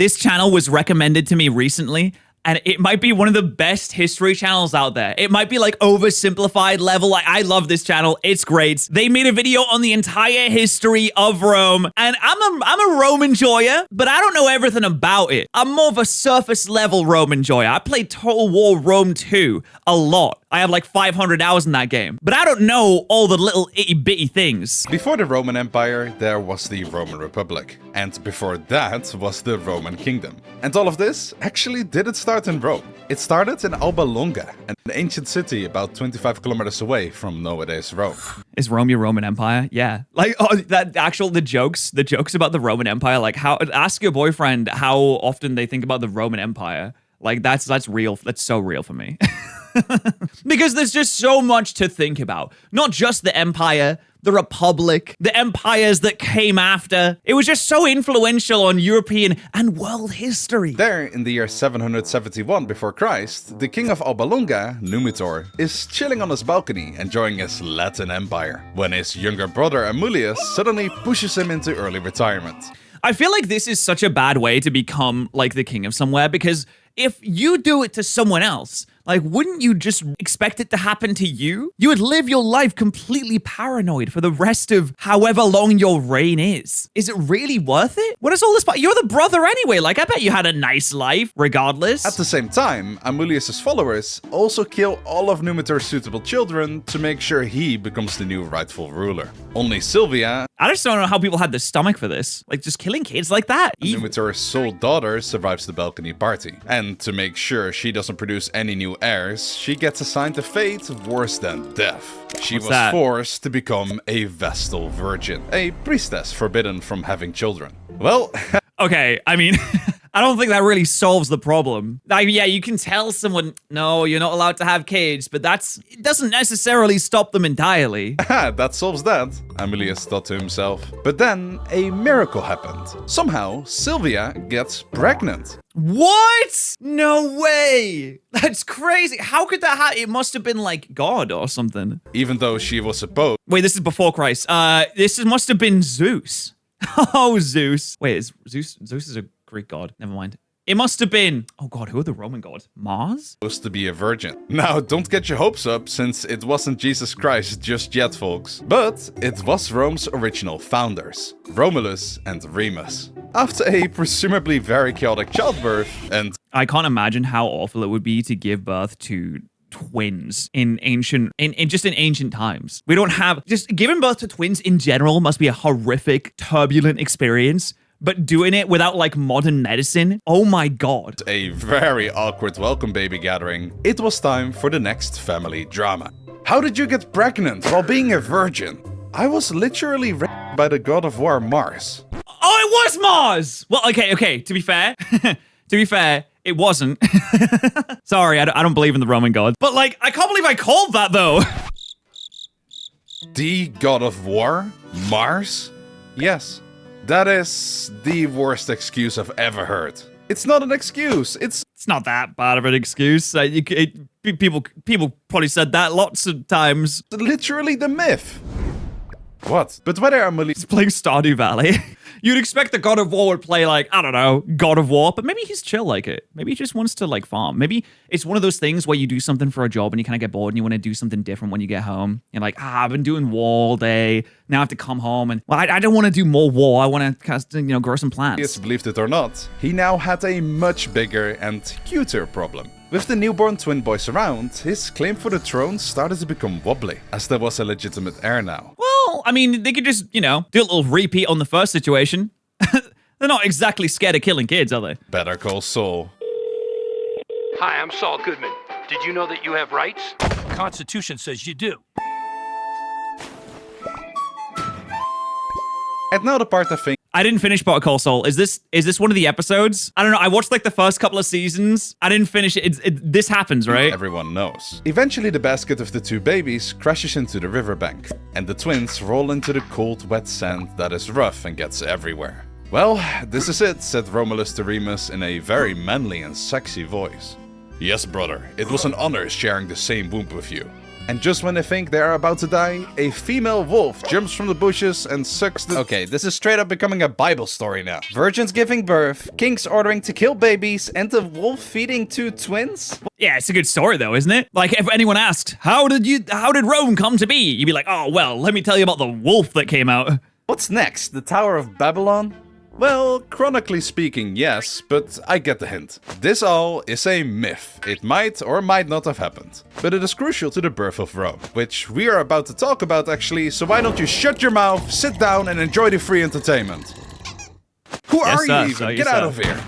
This channel was recommended to me recently, and it might be one of the best history channels out there. It might be like oversimplified level. Like, I love this channel. It's great. They made a video on the entire history of Rome, and I'm a Rome enjoyer, but I don't know everything about it. I'm more of a surface level Rome enjoyer. I played Total War Rome 2 a lot. I have like 500 hours in that game, but I don't know all the little itty bitty things. Before the Roman Empire, there was the Roman Republic. And before that was the Roman Kingdom. And all of this actually didn't start in Rome. It started in Alba Longa, an ancient city about 25 kilometers away from nowadays Rome. Is Rome your Roman Empire? Yeah. Like, the jokes about the Roman Empire, like ask your boyfriend how often they think about the Roman Empire. Like, that's real. That's so real for me. Because there's just so much to think about. Not just the empire, the republic, the empires that came after. It was just so influential on European and world history. There, in the year 771 before Christ, the king of Alba Longa, Numitor, is chilling on his balcony enjoying his Latin empire, when his younger brother Amulius suddenly pushes him into early retirement. I feel like this is such a bad way to become like the king of somewhere, because if you do it to someone else, like, wouldn't you just expect it to happen to you? You would live your life completely paranoid for the rest of however long your reign is. Is it really worth it? What is all this about? You're the brother anyway. Like, I bet you had a nice life, regardless. At the same time, Amulius' followers also kill all of Numitor's suitable children to make sure he becomes the new rightful ruler. Only Silvia, I just don't know how people had the stomach for this. Like, just killing kids like that. Numitor's sole daughter, survives the balcony party. And to make sure she doesn't produce any new heirs, she gets assigned a fate worse than death. She was forced to become a Vestal Virgin, a priestess forbidden from having children. Well, okay, I mean, I don't think that really solves the problem. Like, yeah, you can tell someone, no, you're not allowed to have kids, but it doesn't necessarily stop them entirely. that solves that, Amulius thought to himself. But then a miracle happened. Somehow, Silvia gets pregnant. What? No way. That's crazy. How could that happen? It must have been like God or something. Even though she was supposed... Wait, this is before Christ. Must have been Zeus. Oh, Zeus. Wait, Zeus is a Greek god. Never mind. It must have been... Oh god, who are the Roman gods? Mars? Supposed to be a virgin. Now, don't get your hopes up, since it wasn't Jesus Christ just yet, folks. But it was Rome's original founders, Romulus and Remus. After a presumably very chaotic childbirth and... I can't imagine how awful it would be to give birth to twins in ancient times. We don't have... Just giving birth to twins in general must be a horrific, turbulent experience. But doing it without, like, modern medicine? Oh my god. A very awkward welcome baby gathering. It was time for the next family drama. How did you get pregnant while being a virgin? I was literally raped by the god of war Mars. Oh, it was Mars! Well, okay, to be fair, it wasn't. Sorry, I don't believe in the Roman gods. But, like, I can't believe I called that, though. The god of war? Mars? Yes. That is the worst excuse I've ever heard. It's not an excuse. It's not that bad of an excuse. People probably said that lots of times. Literally the myth. What? But whether Amulius is playing Stardew Valley, you'd expect the God of War would play like, I don't know, God of War, but maybe he's chill like it. Maybe he just wants to like farm. Maybe it's one of those things where you do something for a job and you kind of get bored and you want to do something different when you get home. You're like, I've been doing war all day. Now I have to come home and, well, I don't want to do more war. I want to, grow some plants. Believed it or not, he now had a much bigger and cuter problem. With the newborn twin boys around, his claim for the throne started to become wobbly, as there was a legitimate heir now. Well, I mean, they could just, do a little repeat on the first situation. They're not exactly scared of killing kids, are they? Better call Saul. Hi, I'm Saul Goodman. Did you know that you have rights? The Constitution says you do. And now the part I think... I didn't finish Better Call Saul. Is this one of the episodes? I don't know. I watched like the first couple of seasons. I didn't finish it. This happens, right? Everyone knows. Eventually, the basket of the two babies crashes into the riverbank, and the twins roll into the cold, wet sand that is rough and gets everywhere. Well, this is it, said Romulus to Remus in a very manly and sexy voice. Yes, brother, it was an honor sharing the same womb with you. And just when they think they are about to die, a female wolf jumps from the bushes and sucks the— Okay, this is straight up becoming a Bible story now. Virgins giving birth, kings ordering to kill babies, and the wolf feeding 2 twins? Yeah, it's a good story though, isn't it? Like, if anyone asked, how did Rome come to be? You'd be like, oh, well, let me tell you about the wolf that came out. What's next? The Tower of Babylon? Well, chronically speaking, yes, but I get the hint. This all is a myth. It might or might not have happened. But it is crucial to the birth of Rome, which we are about to talk about actually, so why don't you shut your mouth, sit down and enjoy the free entertainment. Who are you even? Get out of here.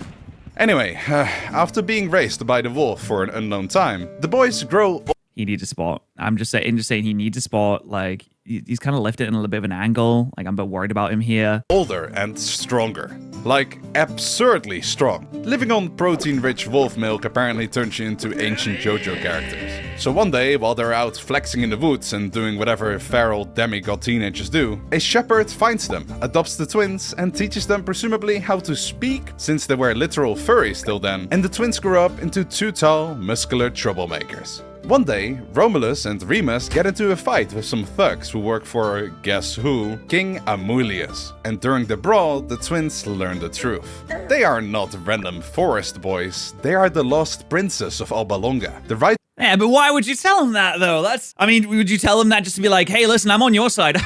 Anyway, after being raised by the wolf for an unknown time, the boys grow— He needs a spot. I'm just saying he needs a spot. Like, he's kind of left it in a little bit of an angle. Like, I'm a bit worried about him here. Older and stronger. Like, absurdly strong. Living on protein-rich wolf milk apparently turns you into ancient JoJo characters. So one day, while they're out flexing in the woods and doing whatever feral demigod teenagers do, a shepherd finds them, adopts the twins, and teaches them presumably how to speak, since they were literal furries till then, and the twins grow up into 2 tall, muscular troublemakers. One day, Romulus and Remus get into a fight with some thugs who work for, guess who, King Amulius. And during the brawl, the twins learn the truth. They are not random forest boys, they are the lost princess of Alba Longa. The right— Yeah, but why would you tell him that, though? Would you tell him that just to be like, hey, listen, I'm on your side.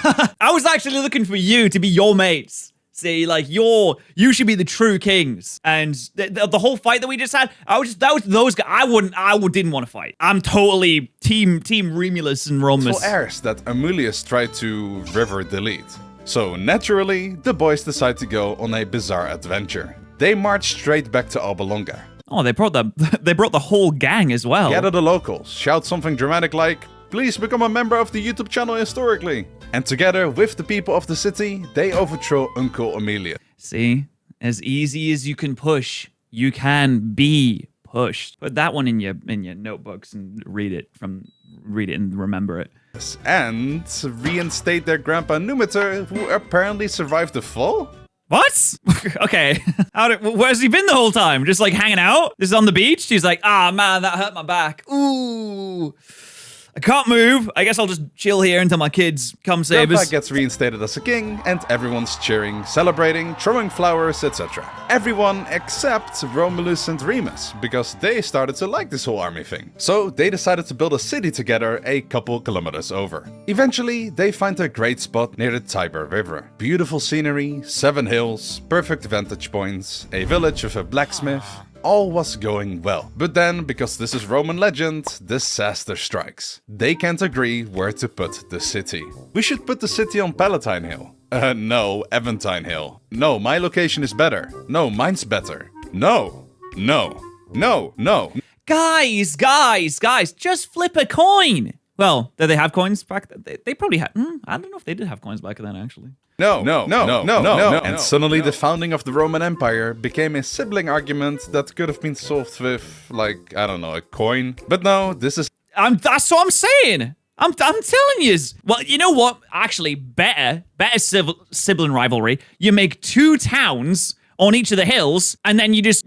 I was actually looking for you to be your mates. See, like, you should be the true kings. And the whole fight that we just had, that was those guys. I didn't want to fight. I'm totally team Remulus and Romulus. So airs that Amulius tried to river delete. So naturally, the boys decide to go on a bizarre adventure. They march straight back to Alba Longa. Oh, they brought the whole gang as well. Gather the locals, shout something dramatic like, please become a member of the YouTube channel historically. And together with the people of the city, they overthrow Uncle Amelia. See, as easy as you can push, you can be pushed. Put that one in your notebooks and read it and remember it. And reinstate their grandpa Numitor, who apparently survived the fall? What? Okay. Where's he been the whole time? Just like hanging out? Just on the beach? He's like, ah, man, that hurt my back. Ooh. I can't move. I guess I'll just chill here until my kids come save Grandpa us. gets reinstated as a king, and everyone's cheering, celebrating, throwing flowers, etc. Everyone except Romulus and Remus, because they started to like this whole army thing. So they decided to build a city together a couple kilometers over. Eventually, they find a great spot near the Tiber River. Beautiful scenery, 7 hills, perfect vantage points, a village with a blacksmith. All was going well. But then, because this is Roman legend, disaster strikes. They can't agree where to put the city. We should put the city on Palatine Hill. No, Aventine Hill. No, my location is better. No, mine's better. No. Guys, just flip a coin. Well, did they have coins back then? They probably had. I don't know if they did have coins back then, actually. No. And suddenly the founding of the Roman Empire became a sibling argument that could have been solved with, like, I don't know, a coin. But no, this is... That's what I'm saying. I'm telling you. Well, you know what? Actually, better sibling rivalry. You make 2 towns on each of the hills, and then you just,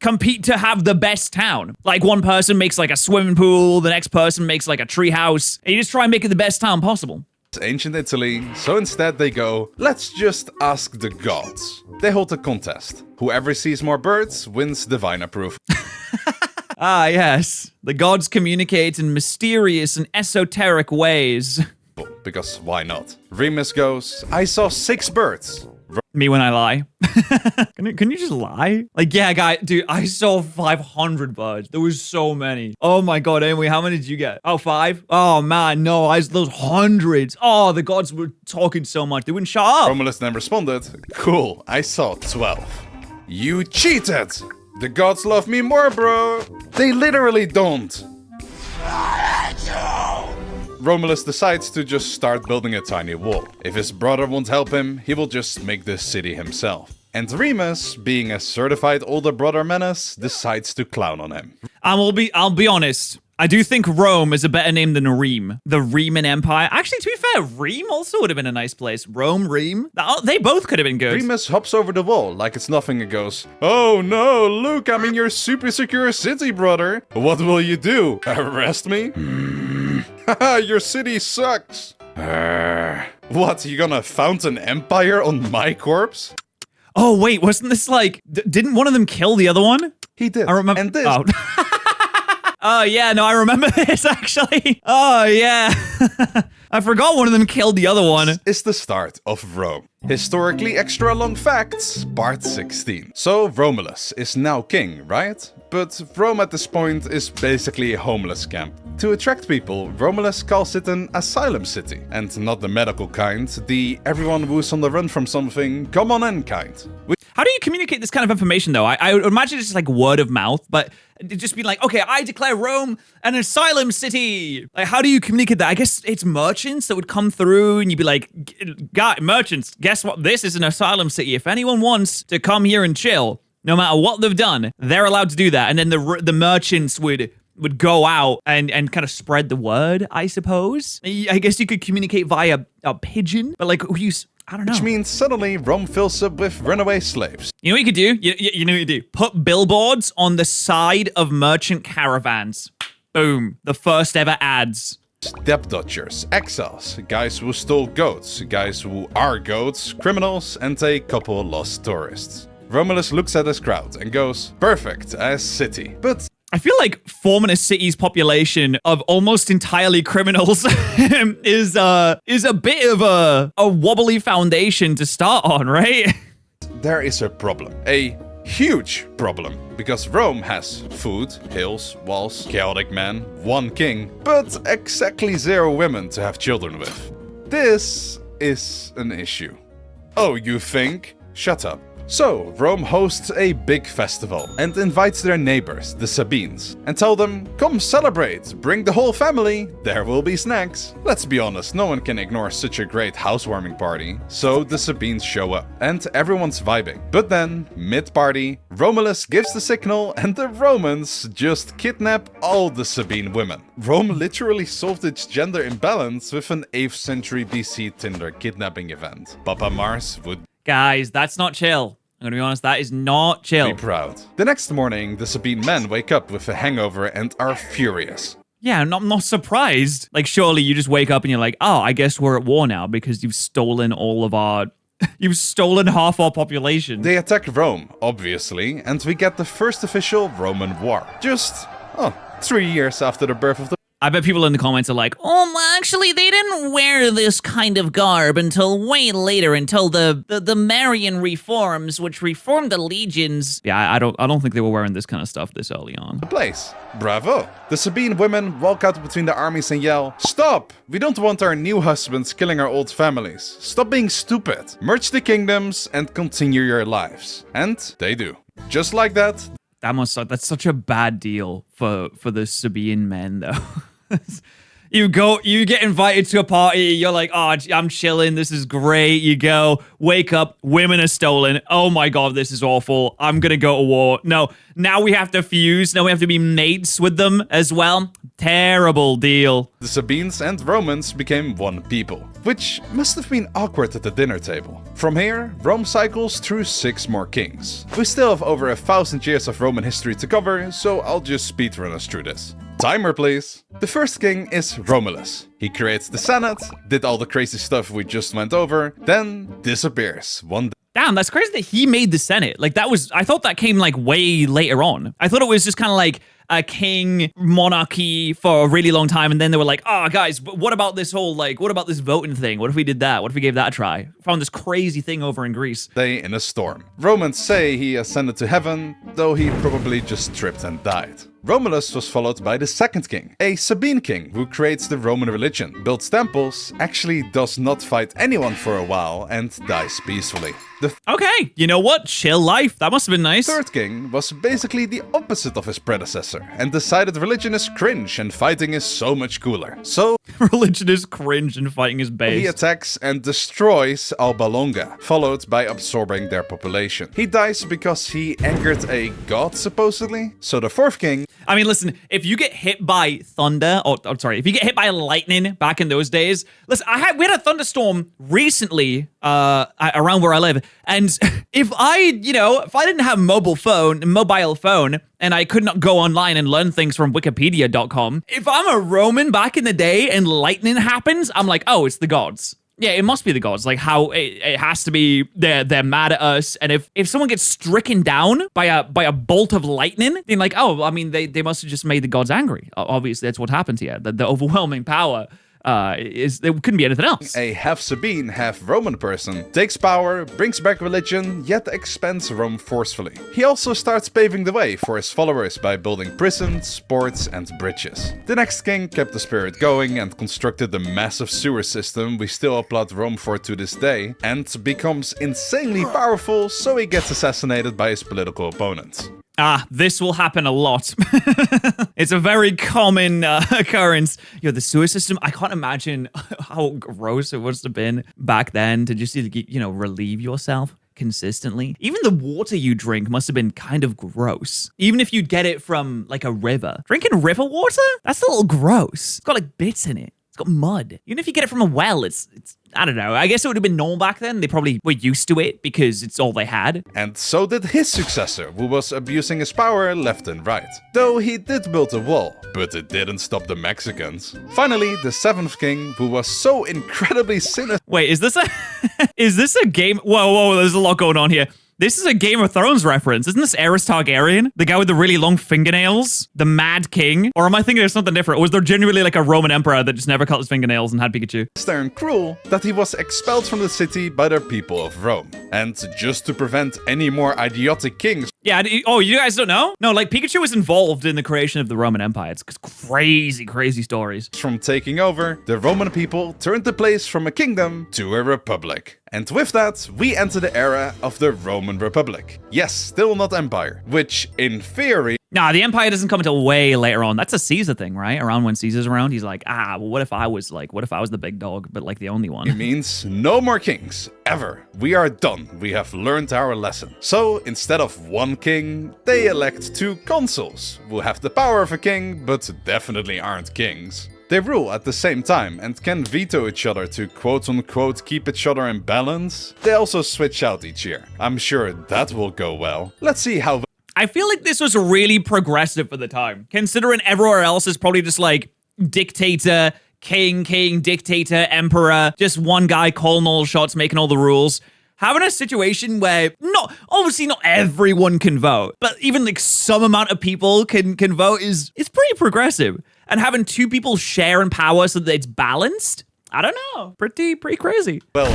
compete to have the best town. Like, one person makes, like, a swimming pool, the next person makes, like, a tree house, and you just try and make it the best town possible. Ancient Italy, so instead they go, let's just ask the gods. They hold a contest. Whoever sees more birds wins divine approval. Ah, yes. The gods communicate in mysterious and esoteric ways. Because why not? Remus goes, I saw 6 birds. Me when I lie. Can you just lie? Like, yeah, guy, dude, I saw 500 birds. There was so many. Oh my god, anyway, how many did you get? Oh, 5? Oh man, no, those hundreds. Oh, the gods were talking so much. They wouldn't shut up. Romulus then responded, cool, I saw 12. You cheated! The gods love me more, bro. They literally don't. Romulus decides to just start building a tiny wall. If his brother won't help him, he will just make this city himself. And Remus, being a certified older brother menace, decides to clown on him. I'll be honest. I do think Rome is a better name than Reme. The Reman Empire. Actually, to be fair, Reme also would have been a nice place. Rome, Reme. They both could have been good. Remus hops over the wall like it's nothing and goes, oh no, look, I'm in your super secure city, brother. What will you do? Arrest me? Haha, your city sucks. What, you gonna found an empire on my corpse? Oh, wait, wasn't this like... didn't one of them kill the other one? He did. I remember... And this... Oh. Oh, yeah, no, I remember this, actually. Oh, yeah. I forgot one of them killed the other one. Is the start of Rome. Historically extra long facts, part 16. So Romulus is now king, right? But Rome at this point is basically a homeless camp. To attract people, Romulus calls it an asylum city. And not the medical kind, the everyone who's on the run from something, come on in kind. How do you communicate this kind of information, though? I would imagine it's just like word of mouth, but it'd just be like, okay, I declare Rome an asylum city. Like, how do you communicate that? I guess it's merchants that would come through and you'd be like, merchants, guess what? This is an asylum city. If anyone wants to come here and chill, no matter what they've done, they're allowed to do that. And then the merchants would go out and kind of spread the word, I suppose. I guess you could communicate via a pigeon, but like, I don't know. Which means suddenly Rome fills up with runaway slaves. You know what you could do? You know what you do? Put billboards on the side of merchant caravans. Boom. The first ever ads. Debt dodgers, exiles, guys who stole goats, guys who are goats, criminals, and a couple lost tourists. Romulus looks at his crowd and goes, perfect as city. But I feel like forming a city's population of almost entirely criminals is a bit of a wobbly foundation to start on, right? There is a problem. A huge problem. Because Rome has food, hills, walls, chaotic men, one king, but exactly 0 women to have children with. This is an issue. Oh, you think? Shut up. So, Rome hosts a big festival and invites their neighbors, the Sabines, and tell them, come celebrate, bring the whole family, there will be snacks. Let's be honest, no one can ignore such a great housewarming party, so the Sabines show up, and everyone's vibing. But then, mid-party, Romulus gives the signal and the Romans just kidnap all the Sabine women. Rome literally solved its gender imbalance with an 8th century BC Tinder kidnapping event. Papa Mars would... Guys, that's not chill. I'm gonna be honest, that is not chill. Be proud. The next morning, the Sabine men wake up with a hangover and are furious. Yeah, I'm not surprised. Like, surely you just wake up and you're like, oh, I guess we're at war now because you've stolen all of our... You've stolen half our population. They attack Rome, obviously, and we get the first official Roman war. Just, 3 years after the birth of the... I bet people in the comments are like, oh, actually, they didn't wear this kind of garb until way later, until the Marian reforms, which reformed the legions. Yeah, I don't think they were wearing this kind of stuff this early on. The place. Bravo. The Sabine women walk out between the armies and yell, stop! We don't want our new husbands killing our old families. Stop being stupid. Merge the kingdoms and continue your lives. And they do. Just like that. That's such a bad deal for the Sabine men, though. You get invited to a party, you're like, oh, I'm chilling, this is great. You go, wake up, women are stolen. Oh my god, this is awful. I'm gonna go to war. No, now we have to fuse. Now we have to be mates with them as well. Terrible deal. The Sabines and Romans became one people, which must have been awkward at the dinner table. From here, Rome cycles through 6 more kings. We still have over 1,000 years of Roman history to cover, so I'll just speedrun us through this. Timer, please. The first king is Romulus. He creates the Senate, did all the crazy stuff we just went over, then disappears one day. Damn, that's crazy that he made the Senate. Like, I thought that came like way later on. I thought it was just kind of like a king monarchy for a really long time, and then they were like, oh guys, but what about this whole, like, what about this voting thing? What if we did that? What if we gave that a try? Found this crazy thing over in Greece. Day in a storm. Romans say he ascended to heaven, though he probably just tripped and died. Romulus was followed by the second king, a Sabine king who creates the Roman religion, builds temples, actually does not fight anyone for a while, and dies peacefully. Okay, you know what? Chill life. That must have been nice. Third king was basically the opposite of his predecessor, and decided religion is cringe and fighting is so much cooler. So religion is cringe and fighting is base. He attacks and destroys Alba Longa, followed by absorbing their population. He dies because he angered a god, supposedly. So the fourth king... I mean, listen, if you get hit by thunder, if you get hit by lightning back in those days, listen, we had a thunderstorm recently around where I live, And if I didn't have mobile phone, and I could not go online and learn things from Wikipedia.com, if I'm a Roman back in the day and lightning happens, I'm like, oh, it's the gods. Yeah, it must be the gods. Like how it has to be. They're mad at us. And if someone gets stricken down by a bolt of lightning, then like, oh, I mean, they must have just made the gods angry. Obviously, that's what happens here. The overwhelming power. There couldn't be anything else. A half Sabine, half Roman person takes power, brings back religion, yet expands Rome forcefully. He also starts paving the way for his followers by building prisons, ports, and bridges. The next king kept the spirit going and constructed the massive sewer system we still applaud Rome for to this day, and becomes insanely powerful, so he gets assassinated by his political opponents. This will happen a lot. It's a very common occurrence. The sewer system, I can't imagine how gross it must have been back then to just, relieve yourself consistently. Even the water you drink must have been kind of gross. Even if you get it from like a river. Drinking river water? That's a little gross. It's got like bits in it. It's got mud. Even if you get it from a well, it's I don't know. I guess it would have been normal back then. They probably were used to it because it's all they had. And so did his successor, who was abusing his power left and right. Though he did build a wall, but it didn't stop the Mexicans. Finally, the 7th king, who was so incredibly sinister. Wait, is this a game? Whoa, there's a lot going on here. This is a Game of Thrones reference. Isn't this Aerys Targaryen? The guy with the really long fingernails? The Mad King? Or am I thinking of something different? Or was there genuinely like a Roman emperor that just never cut his fingernails and had Pikachu? And cruel that he was expelled from the city by the people of Rome. And just to prevent any more idiotic kings. Yeah, you guys don't know? No, like Pikachu was involved in the creation of the Roman Empire. It's crazy stories. From taking over, the Roman people turned the place from a kingdom to a republic. And with that, we enter the era of the Roman Republic. Yes, still not empire, which in theory... Nah, the empire doesn't come until way later on. That's a Caesar thing, right? Around when Caesar's around, he's like, well, what if I was the big dog, but like the only one? It means no more kings, ever. We are done. We have learned our lesson. So instead of one king, they elect 2 consuls, who have the power of a king, but definitely aren't kings. They rule at the same time and can veto each other to quote-unquote keep each other in balance. They also switch out each year. I'm sure that will go well. Let's see how... I feel like this was really progressive for the time, considering everywhere else is probably just like dictator, king, dictator, emperor, just one guy calling all the shots, making all the rules. Having a situation where obviously not everyone can vote, but even like some amount of people can vote is pretty progressive. And having 2 people sharing power so that it's balanced, I don't know, pretty crazy. Well,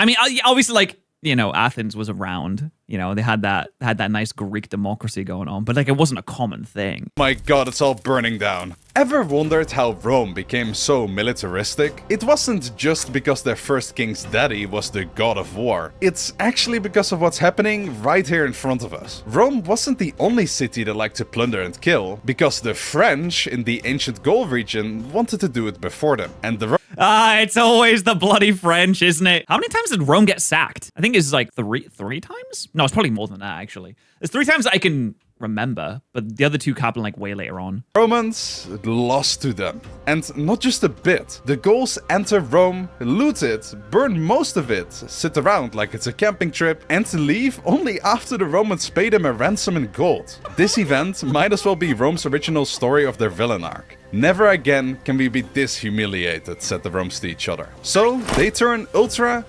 I mean, obviously, like, Athens was around. They had that nice Greek democracy going on, but like it wasn't a common thing. My god, it's all burning down. Ever wondered how Rome became so militaristic? It wasn't just because their first king's daddy was the god of war. It's actually because of what's happening right here in front of us. Rome wasn't the only city that liked to plunder and kill, because the French in the ancient Gaul region wanted to do it before them. And the it's always the bloody French, isn't it? How many times did Rome get sacked? I think it's like three times? No, it's probably more than that, actually. There's 3 times I can remember, but the other 2 happened like way later on. Romans lost to them. And not just a bit. The Gauls enter Rome, loot it, burn most of it, sit around like it's a camping trip, and leave only after the Romans pay them a ransom in gold. This event might as well be Rome's original story of their villain arc. Never again can we be this humiliated, said the Romans to each other. So they turn ultra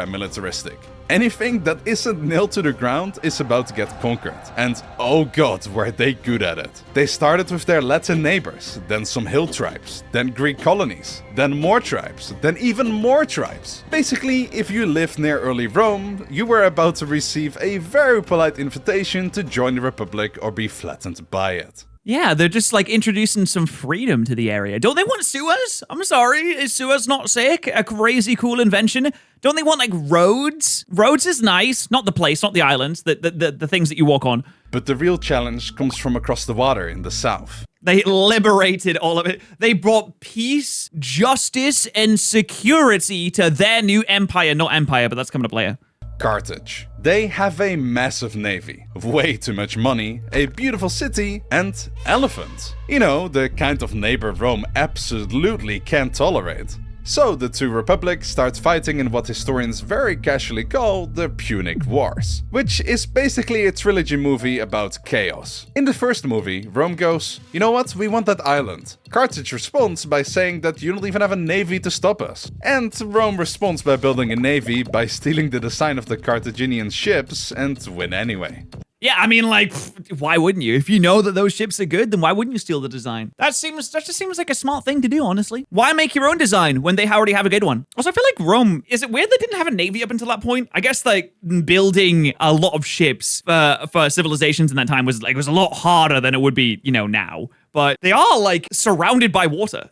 militaristic. Anything that isn't nailed to the ground is about to get conquered. And oh god, were they good at it. They started with their Latin neighbors, then some hill tribes, then Greek colonies, then more tribes, then even more tribes. Basically, if you lived near early Rome, you were about to receive a very polite invitation to join the Republic or be flattened by it. Yeah, they're just like introducing some freedom to the area. Don't they want sewers? I'm sorry, is sewers not sick? A crazy cool invention? Don't they want like roads? Roads is nice, not the place, not the islands, the things that you walk on. But the real challenge comes from across the water in the south. They liberated all of it. They brought peace, justice, and security to their new empire. Not empire, but that's coming up later. Carthage. They have a massive navy, way too much money, a beautiful city, and elephants. The kind of neighbor Rome absolutely can't tolerate. So the two republics start fighting in what historians very casually call the Punic Wars, which is basically a trilogy movie about chaos. In the first movie, Rome goes, "You know what, we want that island." Carthage responds by saying that you don't even have a navy to stop us. And Rome responds by building a navy by stealing the design of the Carthaginian ships and win anyway. Yeah, I mean, like, why wouldn't you? If you know that those ships are good, then why wouldn't you steal the design? That just seems like a smart thing to do, honestly. Why make your own design when they already have a good one? Also, I feel like Rome, is it weird they didn't have a navy up until that point? I guess, like, building a lot of ships for civilizations in that time was a lot harder than it would be, now. But they are, like, surrounded by water.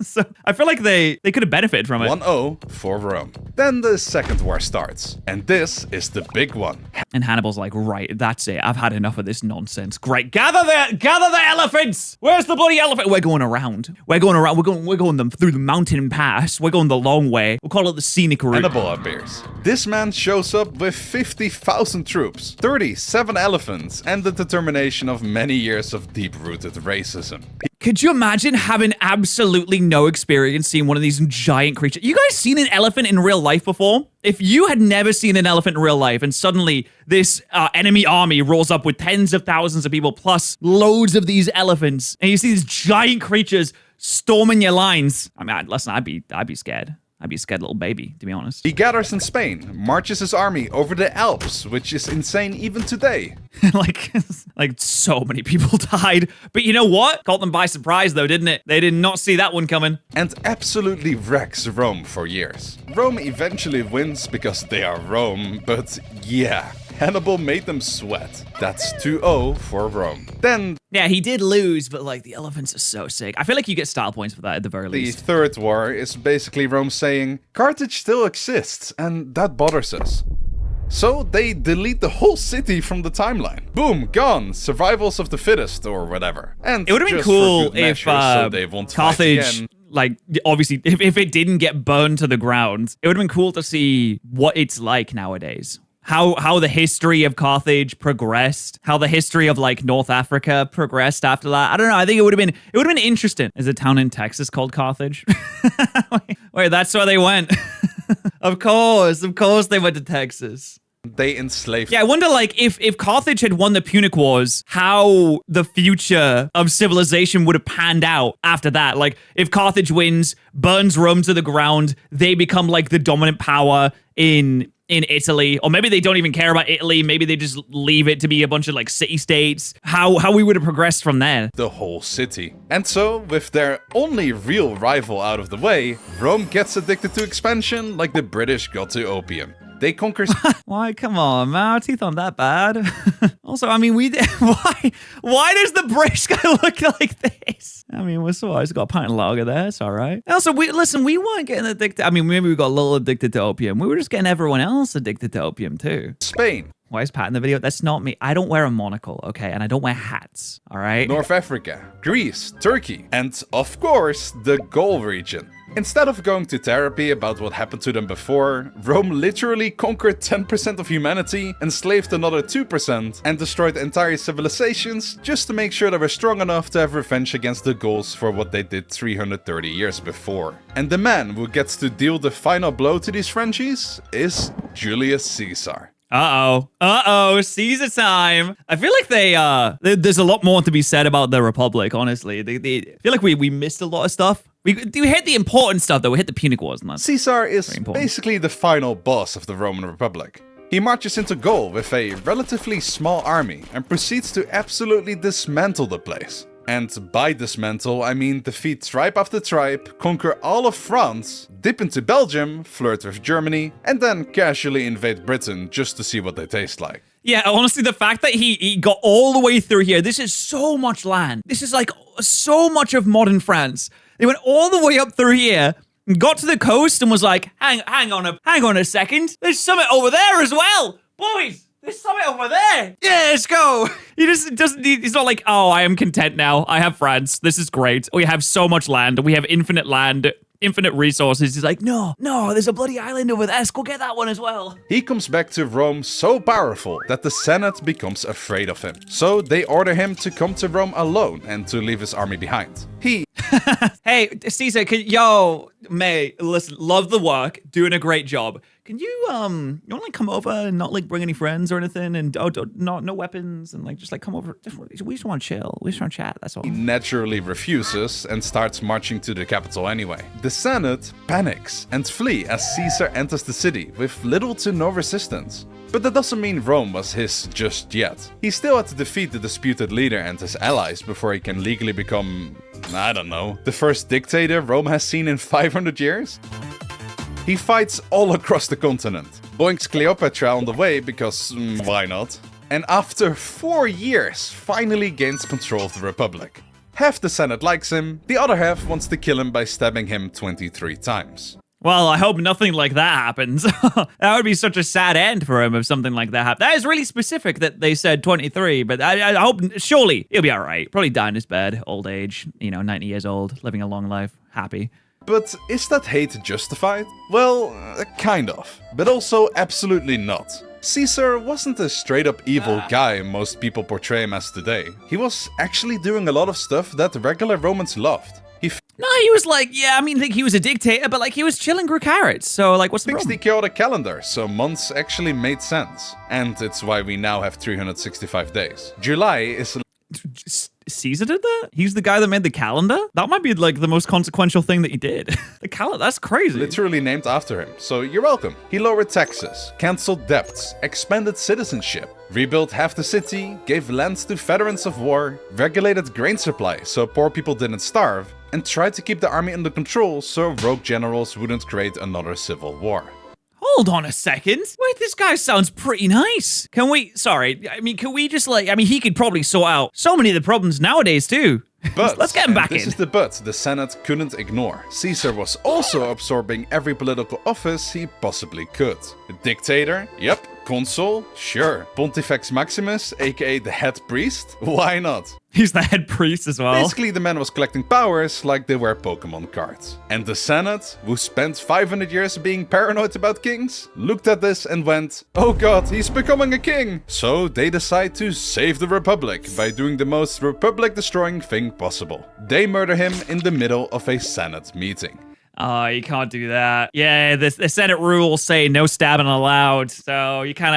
So I feel like they could have benefited from it. 1-0 for Rome. Then the Second War starts. And this is the big one. And Hannibal's like, right, that's it. I've had enough of this nonsense. Great. Gather the elephants! Where's the bloody elephant? We're going around. We're going them through the mountain pass. We're going the long way. We'll call it the scenic route. Hannibal appears. This man shows up with 50,000 troops, 37 elephants, and the determination of many years of deep-rooted racism. Could you imagine having absolutely no experience seeing one of these giant creatures? You guys seen an elephant in real life before? If you had never seen an elephant in real life and suddenly this enemy army rolls up with tens of thousands of people plus loads of these elephants and you see these giant creatures storming your lines, I mean, listen, I'd be scared. I'd be a scared little baby, to be honest. He gathers in Spain, marches his army over the Alps, which is insane even today. like so many people died. But you know what? Caught them by surprise though, didn't it? They did not see that one coming. And absolutely wrecks Rome for years. Rome eventually wins because they are Rome, but yeah, Hannibal made them sweat. That's 2-0 for Rome. Then... yeah, he did lose, but like the elephants are so sick. I feel like you get style points for that at the very least. The Third War is basically Rome saying, Carthage still exists, and that bothers us. So they delete the whole city from the timeline. Boom, gone. Survivals of the fittest or whatever. And it would have been cool if Carthage, like, obviously, if it didn't get burned to the ground, it would have been cool to see what it's like nowadays. How the history of Carthage progressed, how the history of like North Africa progressed after that. I don't know. I think it would have been interesting. Is a town in Texas called Carthage? Wait, that's where they went. Of course they went to Texas. They enslaved. Yeah, I wonder, like, if Carthage had won the Punic Wars, how the future of civilization would have panned out after that. Like, if Carthage wins, burns Rome to the ground, they become like the dominant power in Italy, or maybe they don't even care about Italy. Maybe they just leave it to be a bunch of like city-states. How we would have progressed from there. The whole city. And so, with their only real rival out of the way, Rome gets addicted to expansion like the British got to opium. They conquer... Why? Come on, man. Our teeth aren't that bad. Also, I mean, why does the British guy look like this? I mean, we're so always got a pint of lager there. It's all right. Also, we weren't getting addicted. I mean, maybe we got a little addicted to opium. We were just getting everyone else addicted to opium too. Spain. Why is Pat in the video? That's not me. I don't wear a monocle, okay? And I don't wear hats, all right? North Africa, Greece, Turkey, and of course, the Gaul region. Instead of going to therapy about what happened to them before, Rome literally conquered 10% of humanity, enslaved another 2%, and destroyed entire civilizations just to make sure they were strong enough to have revenge against the Gauls for what they did 330 years before. And the man who gets to deal the final blow to these Frenchies is Julius Caesar. Caesar time. I feel like there's a lot more to be said about the Republic, honestly. I feel like we missed a lot of stuff. We hit the important stuff, though. We hit the Punic Wars, man. Caesar is basically the final boss of the Roman Republic. He marches into Gaul with a relatively small army and proceeds to absolutely dismantle the place. And by dismantle, I mean defeat tribe after tribe, conquer all of France, dip into Belgium, flirt with Germany, and then casually invade Britain just to see what they taste like. Yeah, honestly, the fact that he got all the way through here, this is so much land. This is like so much of modern France. They went all the way up through here, got to the coast, and was like, hang on a second. There's something over there as well. Boys, there's something over there. Yeah, let's go. He's not like, oh, I am content now. I have France. This is great. We have so much land. We have infinite land, infinite resources. He's like, no, there's a bloody island over there. Let's go get that one as well. He comes back to Rome so powerful that the Senate becomes afraid of him. So they order him to come to Rome alone and to leave his army behind. He Hey, Caesar, yo, mate, listen, love the work, doing a great job. Can you want to like come over and not like bring any friends or anything, and no weapons, and like just like come over. We just want to chill. We just want to chat. That's all. He naturally refuses and starts marching to the capital anyway. The Senate panics and flee as Caesar enters the city with little to no resistance. But that doesn't mean Rome was his just yet. He still had to defeat the disputed leader and his allies before he can legally become, I don't know, the first dictator Rome has seen in 500 years? He fights all across the continent, boinks Cleopatra on the way because why not? And after 4 years, finally gains control of the Republic. Half the Senate likes him, the other half wants to kill him by stabbing him 23 times. Well, I hope nothing like that happens. That would be such a sad end for him if something like that happened. That is really specific that they said 23, but I hope, surely, he'll be all right. Probably die in his bed, old age, 90 years old, living a long life, happy. But is that hate justified? Well, kind of. But also absolutely not. Caesar wasn't a straight-up evil guy most people portray him as today. He was actually doing a lot of stuff that regular Romans loved. No, he was like, like he was a dictator, but like he was chilling, grew carrots. So like, what's the Fixed problem? the chaotic calendar, so months actually made sense. And it's why we now have 365 days. July is... Caesar did that? He's the guy that made the calendar? That might be like the most consequential thing that he did. The calendar, that's crazy. Literally named after him, so you're welcome. He lowered taxes, cancelled debts, expanded citizenship, rebuilt half the city, gave lands to veterans of war, regulated grain supply so poor people didn't starve, and tried to keep the army under control so rogue generals wouldn't create another civil war. Hold on a second. Wait, this guy sounds pretty nice. Can we just he could probably sort out so many of the problems nowadays too. But let's get him back in. This is the but the Senate couldn't ignore. Caesar was also absorbing every political office he possibly could. A dictator? Yep. Consul? Sure. Pontifex Maximus, aka the head priest? Why not? He's the head priest as well. Basically, the man was collecting powers like they were Pokemon cards. And the Senate, who spent 500 years being paranoid about kings, looked at this and went, oh god, he's becoming a king! So they decide to save the Republic by doing the most Republic-destroying thing possible. They murder him in the middle of a Senate meeting. Oh, you can't do that. Yeah, the Senate rules say no stabbing allowed, so you're going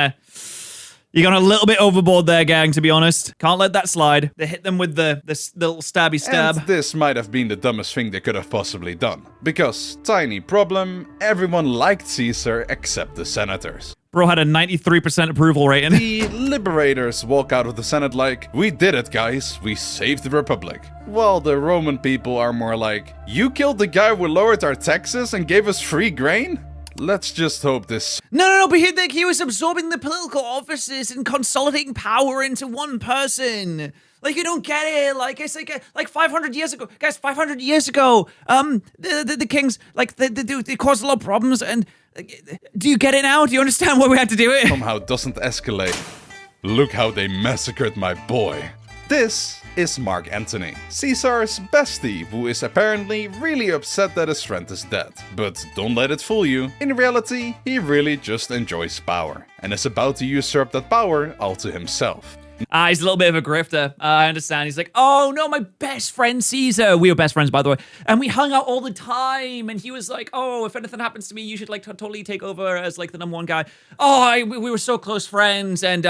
a little bit overboard there, gang, to be honest. Can't let that slide. They hit them with the little stabby stab. And this might have been the dumbest thing they could have possibly done. Because, tiny problem, everyone liked Caesar except the senators. Bro had a 93% approval rating. The liberators walk out of the Senate like, we did it, guys, we saved the Republic. While the Roman people are more like, you killed the guy who lowered our taxes and gave us free grain? Let's just hope this... No, but he was absorbing the political offices and consolidating power into one person. Like, you don't get it. Like, it's like 500 years ago. Guys, 500 years ago, the kings, like, they caused a lot of problems. And do you get it now? Do you understand why we had to do it? Somehow doesn't escalate. Look how they massacred my boy. This is Mark Antony, Caesar's bestie, who is apparently really upset that his friend is dead. But don't let it fool you, in reality, he really just enjoys power, and is about to usurp that power all to himself. He's a little bit of a grifter. I understand. He's like, oh no, my best friend Caesar. We were best friends, by the way. And we hung out all the time. And he was like, oh, if anything happens to me, you should like totally take over as like the #1 guy. Oh, we were so close friends. And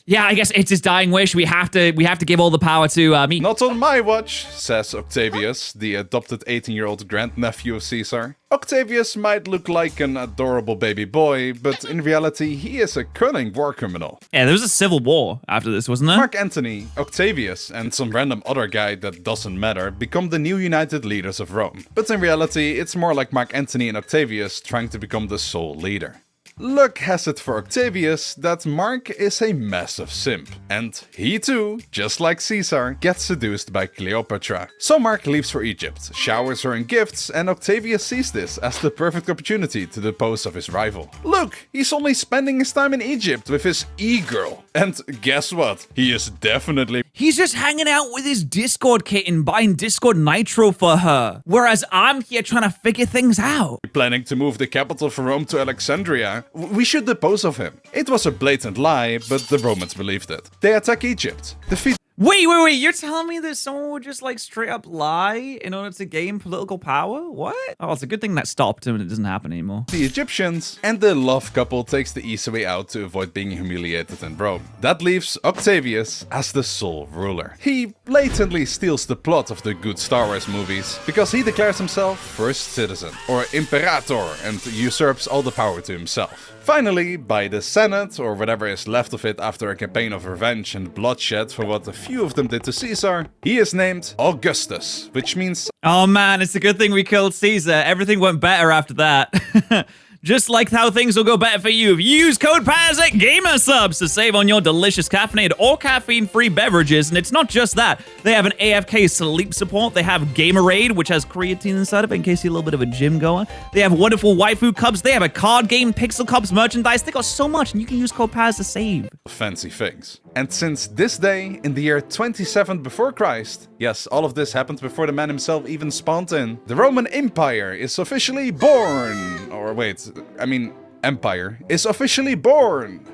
yeah, I guess it's his dying wish. We have to give all the power to me. Not on my watch, says Octavius, the adopted 18-year-old grandnephew of Caesar. Octavius might look like an adorable baby boy, but in reality, he is a cunning war criminal. Yeah, there was a civil war after this, wasn't there? Mark Antony, Octavius, and some random other guy that doesn't matter become the new united leaders of Rome. But in reality, it's more like Mark Antony and Octavius trying to become the sole leader. Luck has it for Octavius that Mark is a massive simp, and he too, just like Caesar, gets seduced by Cleopatra. So Mark leaves for Egypt, showers her in gifts, and Octavius sees this as the perfect opportunity to dispose of his rival. Look, he's only spending his time in Egypt with his e-girl. And guess what? He is definitely... He's just hanging out with his Discord kitten, buying Discord Nitro for her. Whereas I'm here trying to figure things out. planning to move the capital from Rome to Alexandria. We should depose of him. It was a blatant lie, but the Romans believed it. They attack Egypt, defeat... Wait. You're telling me that someone would just like straight up lie in order to gain political power? What? Oh, it's a good thing that stopped and it doesn't happen anymore. The Egyptians, and the love couple takes the easy way out to avoid being humiliated in Rome. That leaves Octavius as the sole ruler. He blatantly steals the plot of the good Star Wars movies because he declares himself first citizen, or imperator, and usurps all the power to himself. Finally, by the Senate, or whatever is left of it after a campaign of revenge and bloodshed for what a few of them did to Caesar, he is named Augustus, which means... Oh man, it's a good thing we killed Caesar. Everything went better after that. Just like how things will go better for you if you use code Patterrz at GamerSubs to save on your delicious caffeinated or caffeine-free beverages. And it's not just that. They have an AFK sleep support. They have Gamerade, which has creatine inside of it in case you're a little bit of a gym goer. They have wonderful waifu cups. They have a card game, Pixel Cups merchandise. They got so much, and you can use code Patterrz to save. Fancy things. And since this day, in the year 27 before Christ, yes, all of this happened before the man himself even spawned in, the Roman Empire is officially born. Or wait, I mean, Empire is officially born.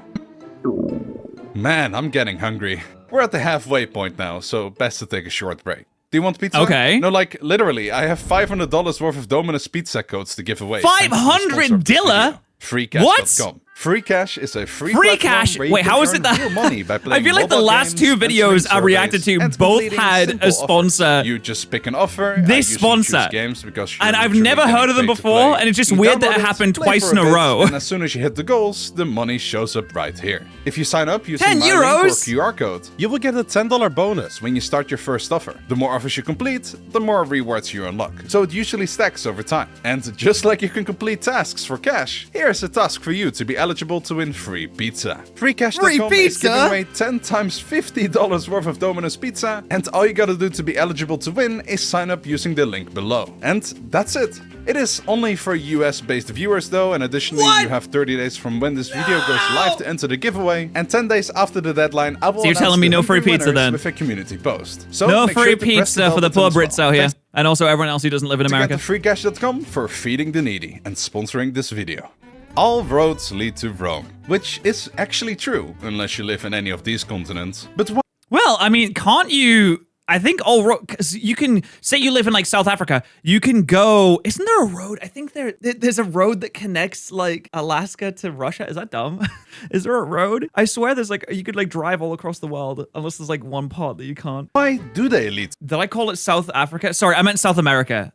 Man, I'm getting hungry. We're at the halfway point now, so best to take a short break. Do you want pizza? Okay. No, like, literally, I have $500 worth of Dominus pizza codes to give away. 500 Dilla? Freecash.com. Free Cash is a free cash. where you Wait, can how is earn it that? real money by playing I feel like the mobile last games, two videos I answering reacted surveys, to and both completing had simple a sponsor. offers. You just pick an offer. This sponsor. Games because And I've literally never heard of them getting paid to before, play. and it's just You weird that download it happened play twice for in a bit, row. And as soon as you hit the goals, the money shows up right here. If you sign up using 10 my link or euros? QR code, you will get a $10 bonus when you start your first offer. The more offers you complete, the more rewards you unlock. So it usually stacks over time. And just like you can complete tasks for cash, here's a task for you to be eligible to win free pizza. Freecash.com is giving away 10 times $50 worth of Domino's pizza, and all you gotta do to be eligible to win is sign up using the link below. And that's it. It is only for US-based viewers though, and additionally you have 30 days from when this video goes live to enter the giveaway, and 10 days after the deadline I will So you're telling me no free pizza then? with a community post. So No make free sure to press pizza for the bell poor button as Brits well. out here. Thanks And also everyone else who doesn't live in to America. get to freecash.com for feeding the needy and sponsoring this video. All roads lead to Rome, which is actually true, unless you live in any of these continents. But why? Well, I mean, can't you... I think because you can say you live in like South Africa, you can go. Isn't there a road? I think there's a road that connects like Alaska to Russia. Is that dumb? Is there a road? I swear there's like you could like drive all across the world unless there's like one part that you can't. Why do they lead Did I call it South Africa? Sorry, I meant South America.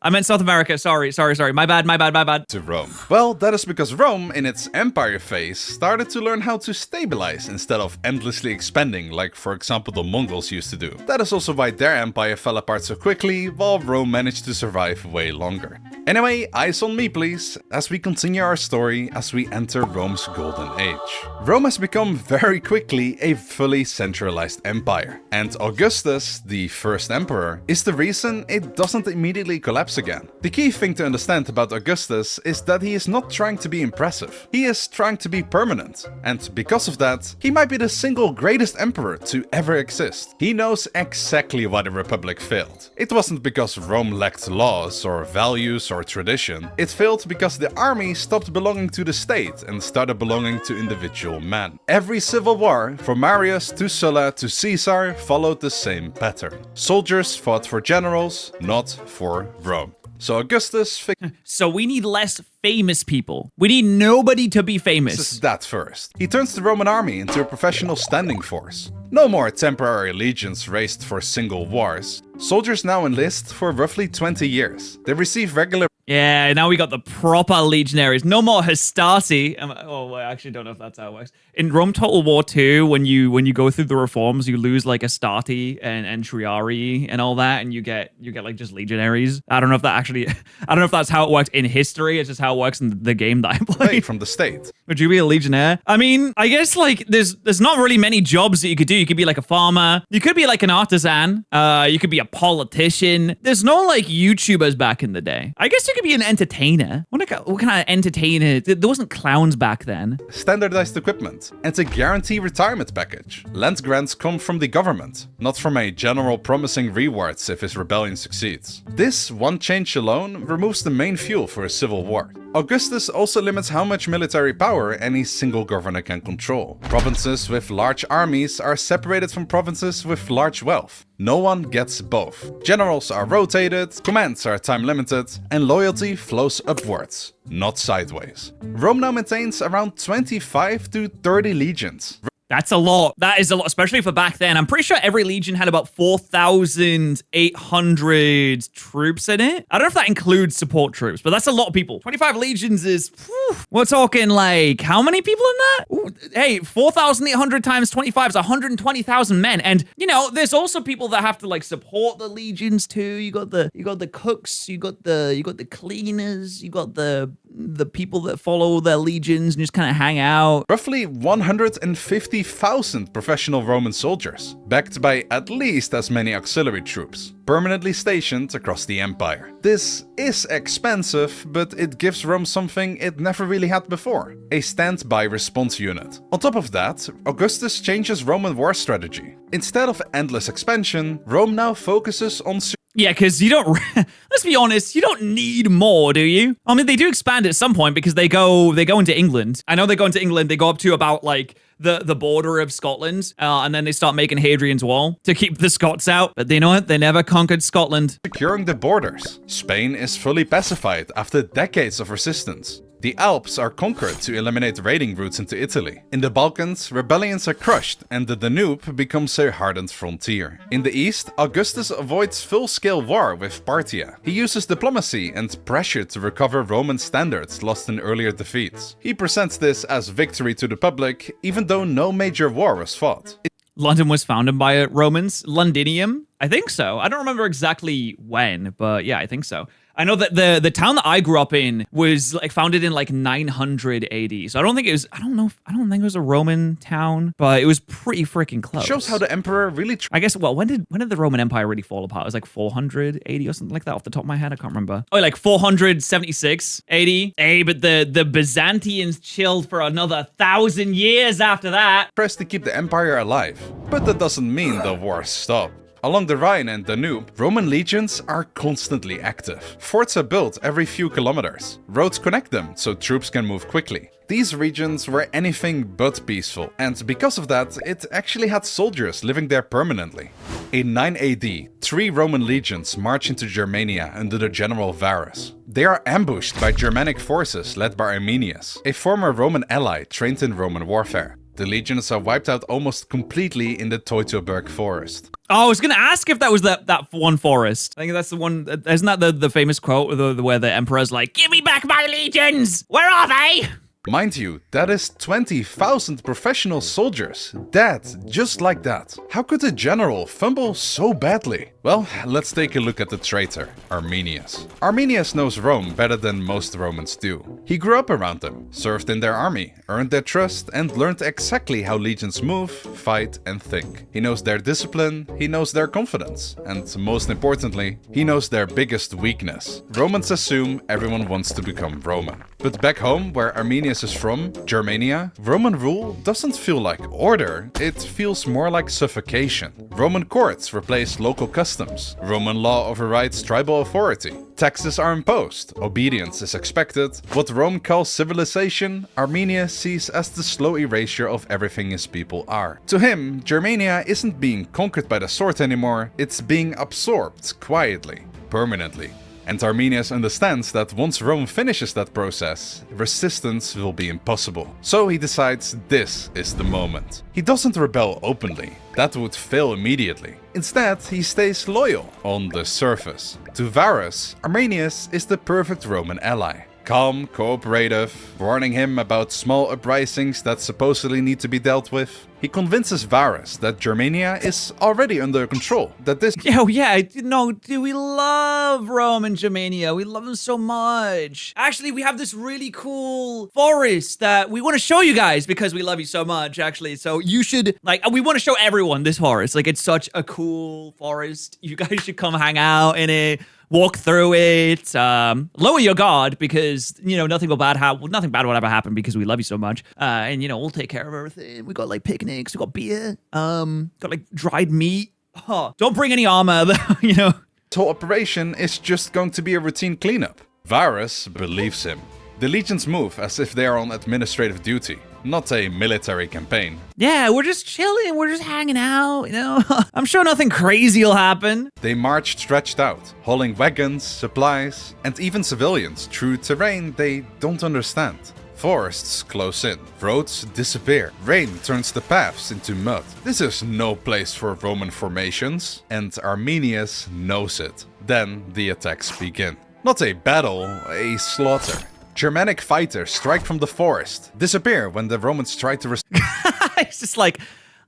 Sorry. My bad. to Rome? Well, that is because Rome, in its empire phase, started to learn how to stabilize instead of endlessly expanding, like for example the Mongols used to do. That is also why their empire fell apart so quickly, while Rome managed to survive way longer. Anyway, eyes on me please, as we continue our story as we enter Rome's golden age. Rome has become very quickly a fully centralized empire, and Augustus, the first emperor, is the reason it doesn't immediately collapse again. The key thing to understand about Augustus is that he is not trying to be impressive, he is trying to be permanent, and because of that, he might be the single greatest emperor to ever exist. He knows exactly why the Republic failed. It wasn't because Rome lacked laws or values or tradition. It failed because the army stopped belonging to the state and started belonging to individual men. Every civil war, from Marius to Sulla to Caesar, followed the same pattern. Soldiers fought for generals, not for Rome. So Augustus So we need less famous people. We need nobody to be famous. fixes that first. He turns the Roman army into a professional standing force. No more temporary legions raised for single wars. Soldiers now enlist for roughly 20 years. They receive regular Yeah, now we got the proper legionaries. No more Hastati. Oh, I actually don't know if that's how it works. In Rome Total War 2, when you go through the reforms, you lose like Astati and Triarii and all that, and you get like just legionaries. I don't know if that's how it works in history. It's just how it works in the game that I played. from the state. Would you be a legionnaire? I mean, I guess like there's not really many jobs that you could do. You could be like a farmer. You could be like an artisan. You could be a politician. There's no like YouTubers back in the day. I guess you could be an entertainer. What kind of entertainer? There wasn't clowns back then. Standardized equipment and a guarantee retirement package. Land grants come from the government, not from a general promising rewards if his rebellion succeeds. This one change alone removes the main fuel for a civil war. Augustus also limits how much military power any single governor can control. Provinces with large armies are separated from provinces with large wealth. No one gets both. Generals are rotated, commands are time limited, and loyalty flows upwards, not sideways. Rome now maintains around 25 to 30 legions. That's a lot. That is a lot, especially for back then. I'm pretty sure every legion had about 4,800 troops in it. I don't know if that includes support troops, but that's a lot of people. 25 legions is, whew, we're talking like, how many people in that? Ooh, hey, 4,800 times 25 is 120,000 men. And, you know, there's also people that have to like support the legions too. You got the cooks, you got the cleaners, you got the people that follow their legions and just kind of hang out. Roughly 150,000 professional Roman soldiers, backed by at least as many auxiliary troops, permanently stationed across the empire. This is expensive, but it gives Rome something it never really had before: a standby response unit. On top of that, Augustus changes Roman war strategy. Instead of endless expansion, Rome now focuses on yeah, because you don't, let's be honest, you don't need more, do you? I mean, they do expand at some point because they go into England. I know they go into England, they go up to about like the border of Scotland, and then they start making Hadrian's Wall to keep the Scots out. But you know what? They never conquered Scotland. Securing the borders. Spain is fully pacified after decades of resistance. The Alps are conquered to eliminate raiding routes into Italy. In the Balkans, rebellions are crushed and the Danube becomes a hardened frontier. In the east, Augustus avoids full-scale war with Parthia. He uses diplomacy and pressure to recover Roman standards lost in earlier defeats. He presents this as victory to the public, even though no major war was fought. London was founded by Romans. Londinium? I think so. I don't remember exactly when, but yeah, I think so. I know that the town that I grew up in was like founded in like 900 AD. So I don't think it was, I don't think it was a Roman town, but it was pretty freaking close. Shows how the emperor really I guess, well, when did the Roman Empire really fall apart? It was like 400 AD or something like that off the top of my head. I can't remember. Oh, like 476 AD. Hey, but the Byzantines chilled for another 1,000 years after that. pressed to keep the empire alive. But that doesn't mean the wars stop. Along the Rhine and Danube, Roman legions are constantly active. Forts are built every few kilometers. Roads connect them so troops can move quickly. These regions were anything but peaceful, and because of that, it actually had soldiers living there permanently. In 9 AD, 3 Roman legions march into Germania under the general Varus. They are ambushed by Germanic forces led by Arminius, a former Roman ally trained in Roman warfare. The legions are wiped out almost completely in the Teutoburg forest. Oh, I was going to ask if that was that one forest. I think that's the one, isn't that the famous quote where the emperor's like, "Give me back my legions! Where are they?" Mind you, that is 20,000 professional soldiers, dead just like that. How could a general fumble so badly? Well, let's take a look at the traitor, Arminius. Arminius knows Rome better than most Romans do. He grew up around them, served in their army, earned their trust, and learned exactly how legions move, fight, and think. He knows their discipline, he knows their confidence, and most importantly, he knows their biggest weakness. Romans assume everyone wants to become Roman. But back home, where Arminius is from, Germania, Roman rule doesn't feel like order, it feels more like suffocation. Roman courts replace local customs. Roman law overrides tribal authority. Taxes are imposed, obedience is expected. What Rome calls civilization, Arminius sees as the slow erasure of everything his people are. To him, Germania isn't being conquered by the sword anymore, it's being absorbed quietly, permanently. And Arminius understands that once Rome finishes that process, resistance will be impossible. So he decides this is the moment. He doesn't rebel openly. That would fail immediately. Instead, he stays loyal on the surface. To Varus, Arminius is the perfect Roman ally. Calm, cooperative, warning him about small uprisings that supposedly need to be dealt with. He convinces Varus that Germania is already under control, that this— Oh yeah, no, dude, we love Rome and Germania. We love them so much. Actually, we have this really cool forest that we want to show you guys because we love you so much, actually. So you should, like, we want to show everyone this forest. Like, it's such a cool forest. You guys should come hang out in it. Walk through it, lower your guard because, you know, nothing bad will ever happen because we love you so much. And, you know, we'll take care of everything. We got like picnics, we got beer, got like dried meat. Huh. Don't bring any armor, you know. whole operation is just going to be a routine cleanup. Varus believes him. The legions move as if they are on administrative duty, not a military campaign. Yeah, we're just chilling, we're just hanging out, you know? I'm sure nothing crazy will happen. They march stretched out, hauling wagons, supplies, and even civilians through terrain they don't understand. Forests close in, roads disappear, rain turns the paths into mud. This is no place for Roman formations, and Arminius knows it. Then the attacks begin. Not a battle, a slaughter. Germanic fighters strike from the forest, disappear when the Romans try to It's just like,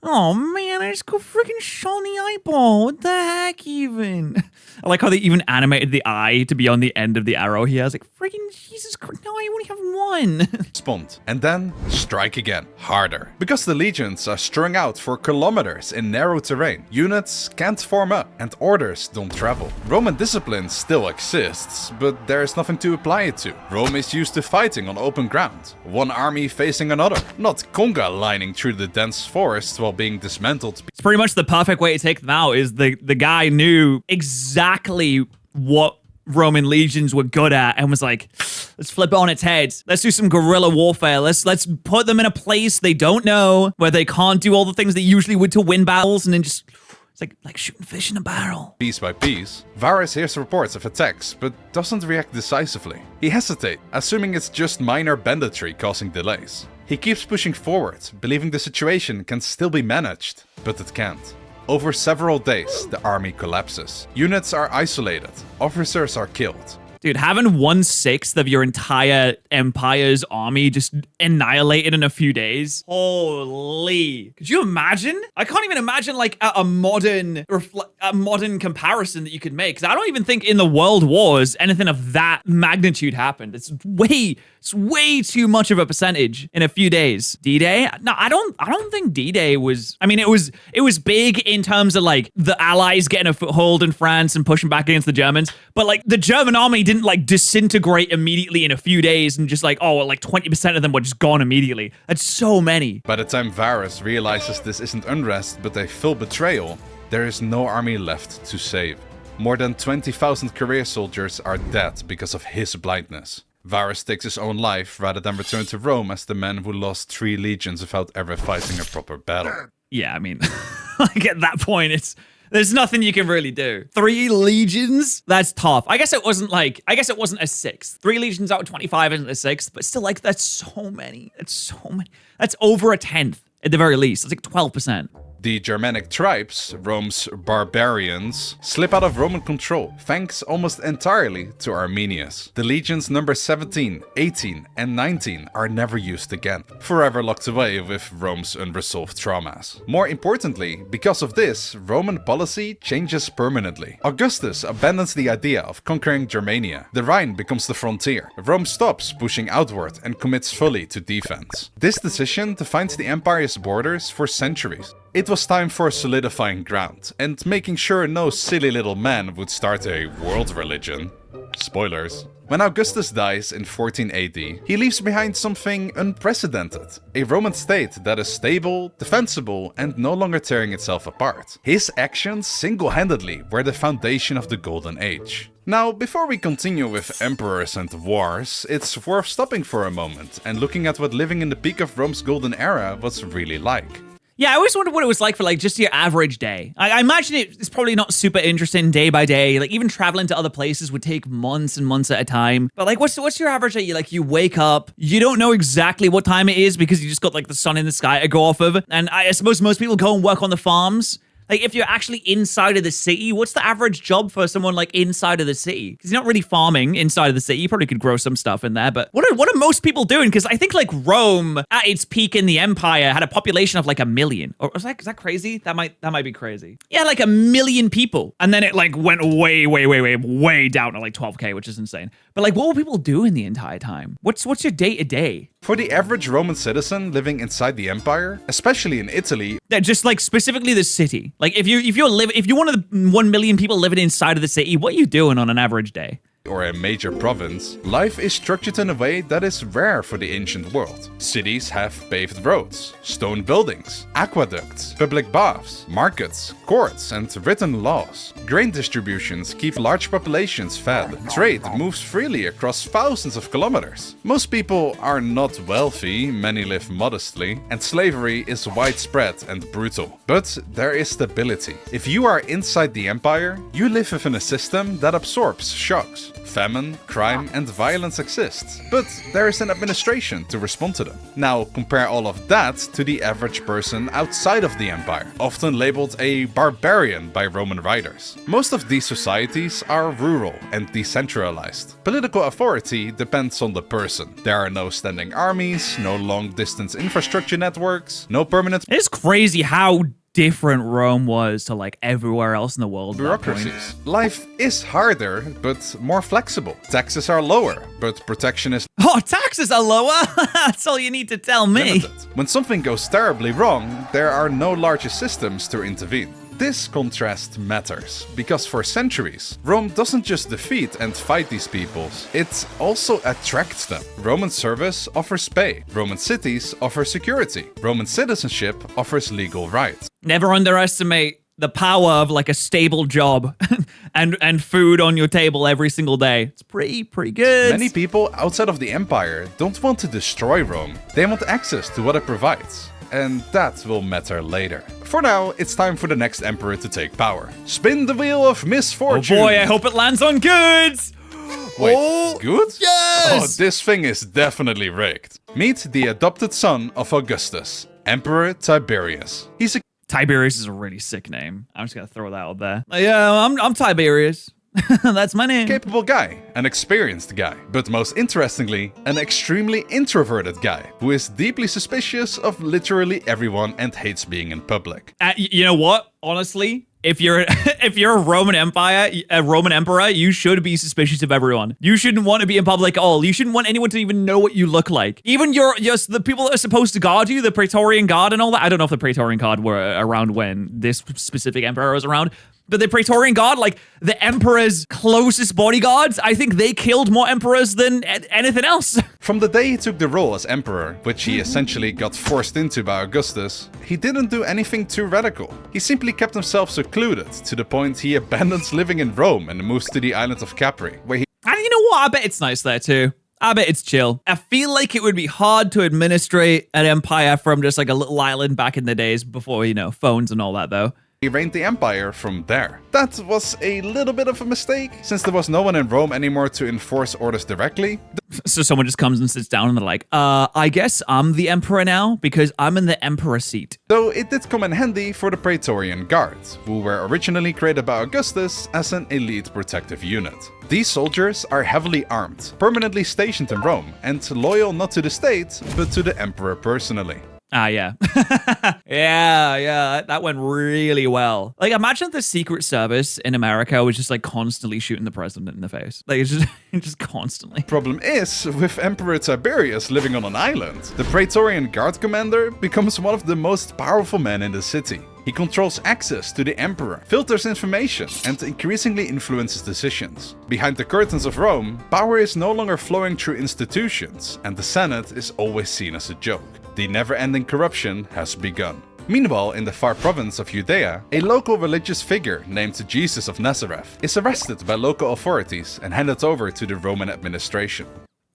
oh man, I just got freaking shot in the eyeball. What the heck even? I like how they even animated the eye to be on the end of the arrow here. I was like, freaking Jesus Christ, no, I only have one. respond, and then strike again, harder. Because the legions are strung out for kilometers in narrow terrain, units can't form up and orders don't travel. Roman discipline still exists, but there is nothing to apply it to. Rome is used to fighting on open ground, one army facing another, not conga lining through the dense forest while being dismantled. It's pretty much the perfect way to take them out. Is the guy knew exactly what Roman legions were good at and was like, let's flip it on its head. Let's do some guerrilla warfare. Let's put them in a place they don't know, where they can't do all the things they usually would to win battles, and then just it's like shooting fish in a barrel. Piece by piece, Varus hears reports of attacks, but doesn't react decisively. He hesitates, assuming it's just minor banditry causing delays. He keeps pushing forward, believing the situation can still be managed, but it can't. Over several days, the army collapses. Units are isolated, officers are killed. Dude, having 1/6 of your entire empire's army just annihilated in a few days. Holy. Could you imagine? I can't even imagine like a modern comparison that you could make. Because I don't even think in the world wars anything of that magnitude happened. It's way too much of a percentage in a few days. D-Day? No, I don't think D-Day was, I mean, it was big in terms of like the Allies getting a foothold in France and pushing back against the Germans. But like the German army didn't like disintegrate immediately in a few days and just like, oh, like 20% of them were just gone immediately. That's so many. By the time Varus realizes this isn't unrest but a full betrayal, there is no army left to save. More than 20,000 career soldiers are dead because of his blindness. Varus takes his own life rather than return to Rome as the man who lost 3 legions without ever fighting a proper battle. Yeah, I mean, like at that point, there's nothing you can really do. 3 legions? That's tough. I guess it wasn't a 6th. 3 legions out of 25 isn't a 6th, but still, like, that's so many. That's over a 10th at the very least. It's like 12%. The Germanic tribes, Rome's barbarians, slip out of Roman control, thanks almost entirely to Arminius. The legions number 17, 18, and 19 are never used again, forever locked away with Rome's unresolved traumas. More importantly, because of this, Roman policy changes permanently. Augustus abandons the idea of conquering Germania. The Rhine becomes the frontier. Rome stops pushing outward and commits fully to defense. This decision defines the empire's borders for centuries. It was time for solidifying ground, and making sure no silly little man would start a world religion. Spoilers. When Augustus dies in 14 AD, he leaves behind something unprecedented. A Roman state that is stable, defensible, and no longer tearing itself apart. His actions single-handedly were the foundation of the Golden Age. Now, before we continue with emperors and wars, it's worth stopping for a moment and looking at what living in the peak of Rome's golden era was really like. Yeah, I always wondered what it was like for like just your average day. I imagine it's probably not super interesting day by day. Like even traveling to other places would take months and months at a time. But like, what's your average day? You wake up, you don't know exactly what time it is because you just got like the sun in the sky to go off of. And I suppose most people go and work on the farms. Like, if you're actually inside of the city, what's the average job for someone, like, inside of the city? Because you're not really farming inside of the city. You probably could grow some stuff in there, but what are most people doing? Because I think, like, Rome, at its peak in the empire, had a population of, like, 1 million. Or is that crazy? That might be crazy. Yeah, like, 1 million people. And then it, like, went way down to, like, 12K, which is insane. But, like, what were people doing the entire time? What's your day-to-day? For the average Roman citizen living inside the empire, especially in Italy, yeah, just like specifically the city. Like if you're one of the 1 million people living inside of the city, what are you doing on an average day? or a major province, life is structured in a way that is rare for the ancient world. Cities have paved roads, stone buildings, aqueducts, public baths, markets, courts, and written laws. Grain distributions keep large populations fed. Trade moves freely across thousands of kilometers. Most people are not wealthy, many live modestly, and slavery is widespread and brutal. But there is stability. If you are inside the empire, you live within a system that absorbs shocks. Famine, crime, and violence exist, but there is an administration to respond to them. Now, compare all of that to the average person outside of the empire, often labeled a barbarian by Roman writers. Most of these societies are rural and decentralized. Political authority depends on the person. There are no standing armies, no long-distance infrastructure networks, no permanent... It's crazy how different Rome was to like everywhere else in the world. Bureaucracies. Life is harder, but more flexible. Taxes are lower, but protection is taxes are lower? That's all you need to tell me. limited. When something goes terribly wrong, there are no larger systems to intervene. This contrast matters, because for centuries, Rome doesn't just defeat and fight these peoples, it also attracts them. Roman service offers pay, Roman cities offer security, Roman citizenship offers legal rights. Never underestimate the power of like a stable job and food on your table every single day. It's pretty good. Many people outside of the empire don't want to destroy Rome, they want access to what it provides. And that will matter later. For now, it's time for the next emperor to take power. Spin the wheel of misfortune! Oh boy, I hope it lands on goods! Wait, good? Yes! Oh, this thing is definitely rigged. Meet the adopted son of Augustus, Emperor Tiberius. He's a Tiberius is a really sick name. I'm just gonna throw that out there. Yeah, I'm Tiberius. That's my name. capable guy, an experienced guy, but most interestingly, an extremely introverted guy who is deeply suspicious of literally everyone and hates being in public. You know what? Honestly, if you're a Roman emperor, you should be suspicious of everyone. You shouldn't want to be in public at all. You shouldn't want anyone to even know what you look like. Even the people that are supposed to guard you, the Praetorian Guard and all that. I don't know if the Praetorian Guard were around when this specific emperor was around. But the Praetorian Guard, like the emperor's closest bodyguards, I think they killed more emperors than anything else. From the day he took the role as emperor, which he essentially got forced into by Augustus, he didn't do anything too radical. He simply kept himself secluded, to the point he abandons living in Rome and moves to the island of Capri, where he... And you know what? I bet it's nice there too. I bet it's chill. I feel like it would be hard to administrate an empire from just like a little island back in the days before, you know, phones and all that though. He reigned the empire from there. That was a little bit of a mistake, since there was no one in Rome anymore to enforce orders directly. So someone just comes and sits down and they're like, I guess I'm the emperor now because I'm in the emperor seat. Though it did come in handy for the Praetorian Guard, who were originally created by Augustus as an elite protective unit. These soldiers are heavily armed, permanently stationed in Rome, and loyal not to the state, but to the emperor personally. Ah, yeah. yeah, that went really well. Like, imagine the Secret Service in America was just, like, constantly shooting the president in the face. Like, it's just constantly. Problem is, with Emperor Tiberius living on an island, the Praetorian Guard commander becomes one of the most powerful men in the city. He controls access to the emperor, filters information, and increasingly influences decisions. Behind the curtains of Rome, power is no longer flowing through institutions, and the Senate is always seen as a joke. The never-ending corruption has begun. Meanwhile, in the far province of Judea, a local religious figure named Jesus of Nazareth is arrested by local authorities and handed over to the Roman administration.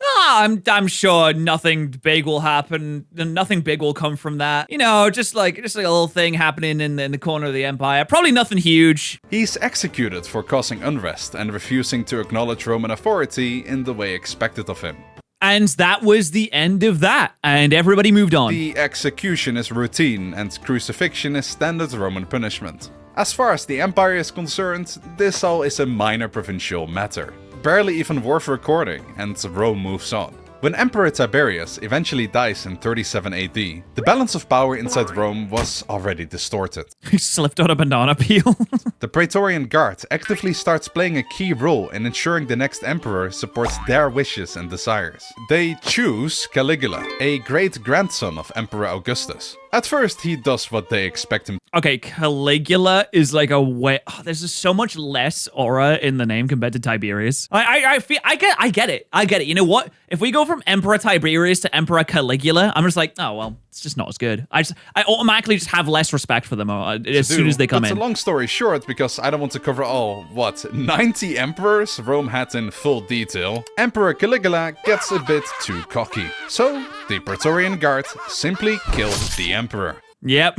I'm sure nothing big will happen. Nothing big will come from that. You know, just like a little thing happening in the corner of the empire. Probably nothing huge. He's executed for causing unrest and refusing to acknowledge Roman authority in the way expected of him. And that was the end of that, and everybody moved on. The execution is routine, and crucifixion is standard Roman punishment. As far as the empire is concerned, this all is a minor provincial matter. Barely even worth recording, and Rome moves on. When Emperor Tiberius eventually dies in 37 AD, the balance of power inside Rome was already distorted. He slipped on a banana peel. The Praetorian Guard actively starts playing a key role in ensuring the next emperor supports their wishes and desires. They choose Caligula, a great-grandson of Emperor Augustus. At first, he does what they expect him. Okay, Caligula is like a way. Oh, there's just so much less aura in the name compared to Tiberius. I get it. You know what? If we go from Emperor Tiberius to Emperor Caligula, I'm just like, oh well, it's just not as good. I automatically just have less respect for them as soon as they come in. It's a long story short, because I don't want to cover all 90 emperors Rome had in full detail. Emperor Caligula gets a bit too cocky, so the Praetorian Guard simply killed the emperor. Yep.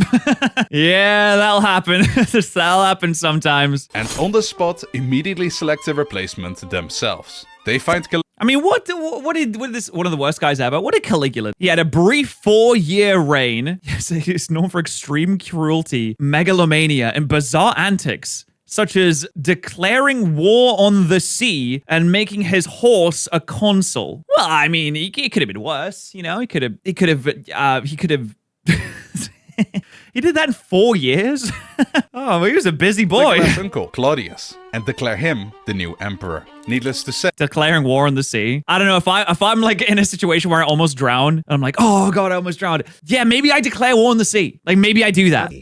Yeah, that'll happen. That'll happen sometimes. And on the spot, immediately select a replacement themselves. They find Caligula. I mean, what did this one of the worst guys ever? What did Caligula? He had a brief 4-year reign. Yes, he's known for extreme cruelty, megalomania, and bizarre antics, such as declaring war on the sea and making his horse a consul. Well, I mean, he could have been worse. You know, he could have. He did that in 4 years? Oh, he was a busy boy. His uncle, Claudius, and declare him the new emperor. Needless to say, declaring war on the sea. I don't know, if I'm like in a situation where I almost drown, and I'm like, oh god, I almost drowned. Yeah, maybe I declare war on the sea. Like, maybe I do that.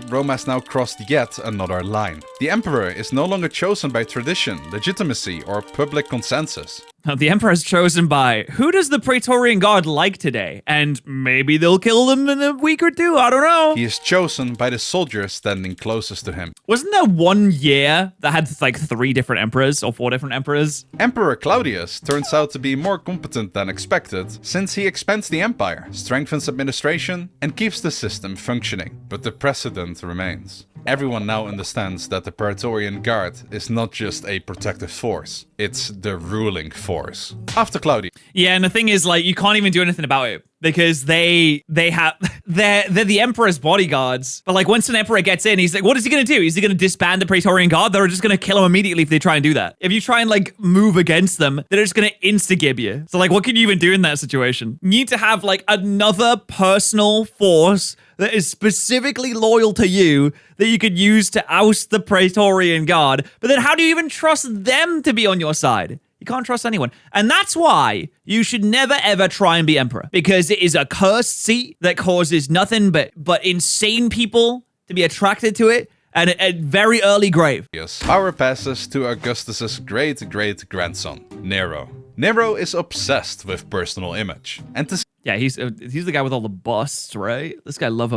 Rome has now crossed yet another line. The emperor is no longer chosen by tradition, legitimacy, or public consensus. Now, the emperor is chosen by, who does the Praetorian Guard like today? And maybe they'll kill them in a week or two, I don't know. He is chosen by the soldiers standing closest to him. Wasn't there 1 year that had like 3 different emperors or 4 different emperors? Emperor Claudius turns out to be more competent than expected, since he expands the empire, strengthens administration, and keeps the system functioning. But the precedent remains. Everyone now understands that the Praetorian Guard is not just a protective force, it's the ruling force. After Claudius. Yeah, and the thing is, like, you can't even do anything about it, because they're the emperor's bodyguards. But like, once an emperor gets in, he's like, what is he gonna do? Is he gonna disband the Praetorian Guard? They're just gonna kill him immediately if they try and do that. If you try and like move against them, they're just gonna insta-gib you. So like, what can you even do in that situation? You need to have like another personal force that is specifically loyal to you that you could use to oust the Praetorian Guard. But then how do you even trust them to be on your side? You can't trust anyone. And that's why you should never ever try and be emperor, because it is a cursed seat that causes nothing but insane people to be attracted to it, and a very early grave. Yes. Power passes to Augustus's great-great-grandson, Nero. Nero is obsessed with personal image, and to yeah, he's the guy with all the busts, right? This guy loves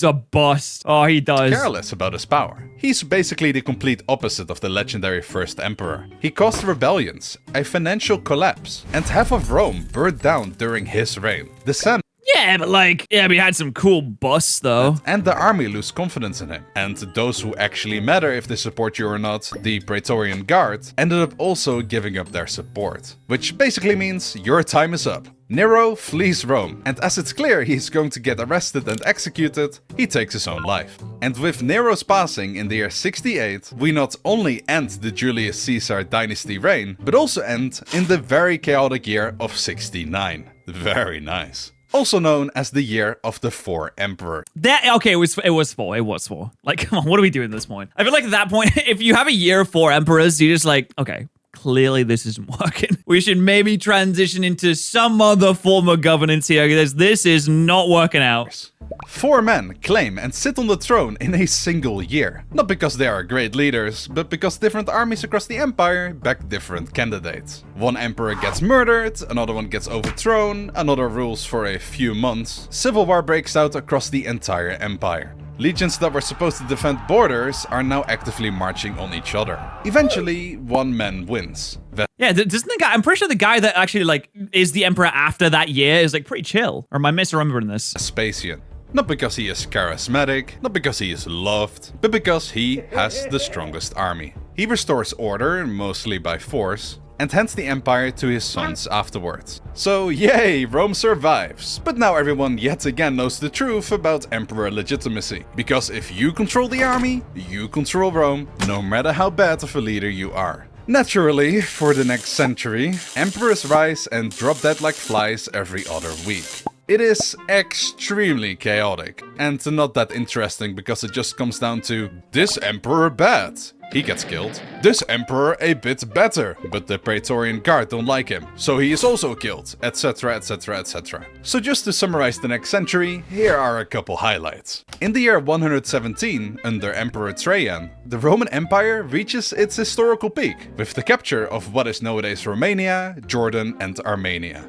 a bust. Oh, he does. Careless about his power. He's basically the complete opposite of the legendary first emperor. He caused rebellions, a financial collapse, and half of Rome burned down during his reign. The Senate. Yeah, but like, yeah, we had some cool busts though. And the army lose confidence in him. And those who actually matter if they support you or not, the Praetorian Guard, ended up also giving up their support. Which basically means your time is up. Nero flees Rome, and as it's clear he's going to get arrested and executed, he takes his own life. And with Nero's passing in the year 68, we not only end the Julius Caesar dynasty reign, but also end in the very chaotic year of 69. Very nice. Also known as the year of the 4 emperor. Okay, it was 4. Like, come on, what are we doing at this point? I feel like at that point, if you have a year of 4 emperors, you're just like, okay, clearly this isn't working. We should maybe transition into some other form of governance here, because this is not working out. 4 men claim and sit on the throne in a single year. Not because they are great leaders, but because different armies across the empire back different candidates. One emperor gets murdered, another one gets overthrown, another rules for a few months. Civil war breaks out across the entire empire. Legions that were supposed to defend borders are now actively marching on each other. Eventually, one man wins. Yeah, doesn't the guy, I'm pretty sure the guy that actually like is the emperor after that year is like pretty chill. Or am I misremembering this? Vespasian. Not because he is charismatic, not because he is loved, but because he has the strongest army. He restores order, mostly by force, and hands the empire to his sons afterwards. So yay, Rome survives. But now everyone yet again knows the truth about emperor legitimacy. Because if you control the army, you control Rome, no matter how bad of a leader you are. Naturally, for the next century, emperors rise and drop dead like flies every other week. It is extremely chaotic, and not that interesting because it just comes down to this emperor bad. he gets killed. This emperor a bit better, but the Praetorian Guard don't like him, so he is also killed, etc, etc, etc. So just to summarize the next century, here are a couple highlights. In the year 117, under Emperor Trajan, the Roman Empire reaches its historical peak, with the capture of what is nowadays Romania, Jordan and Armenia.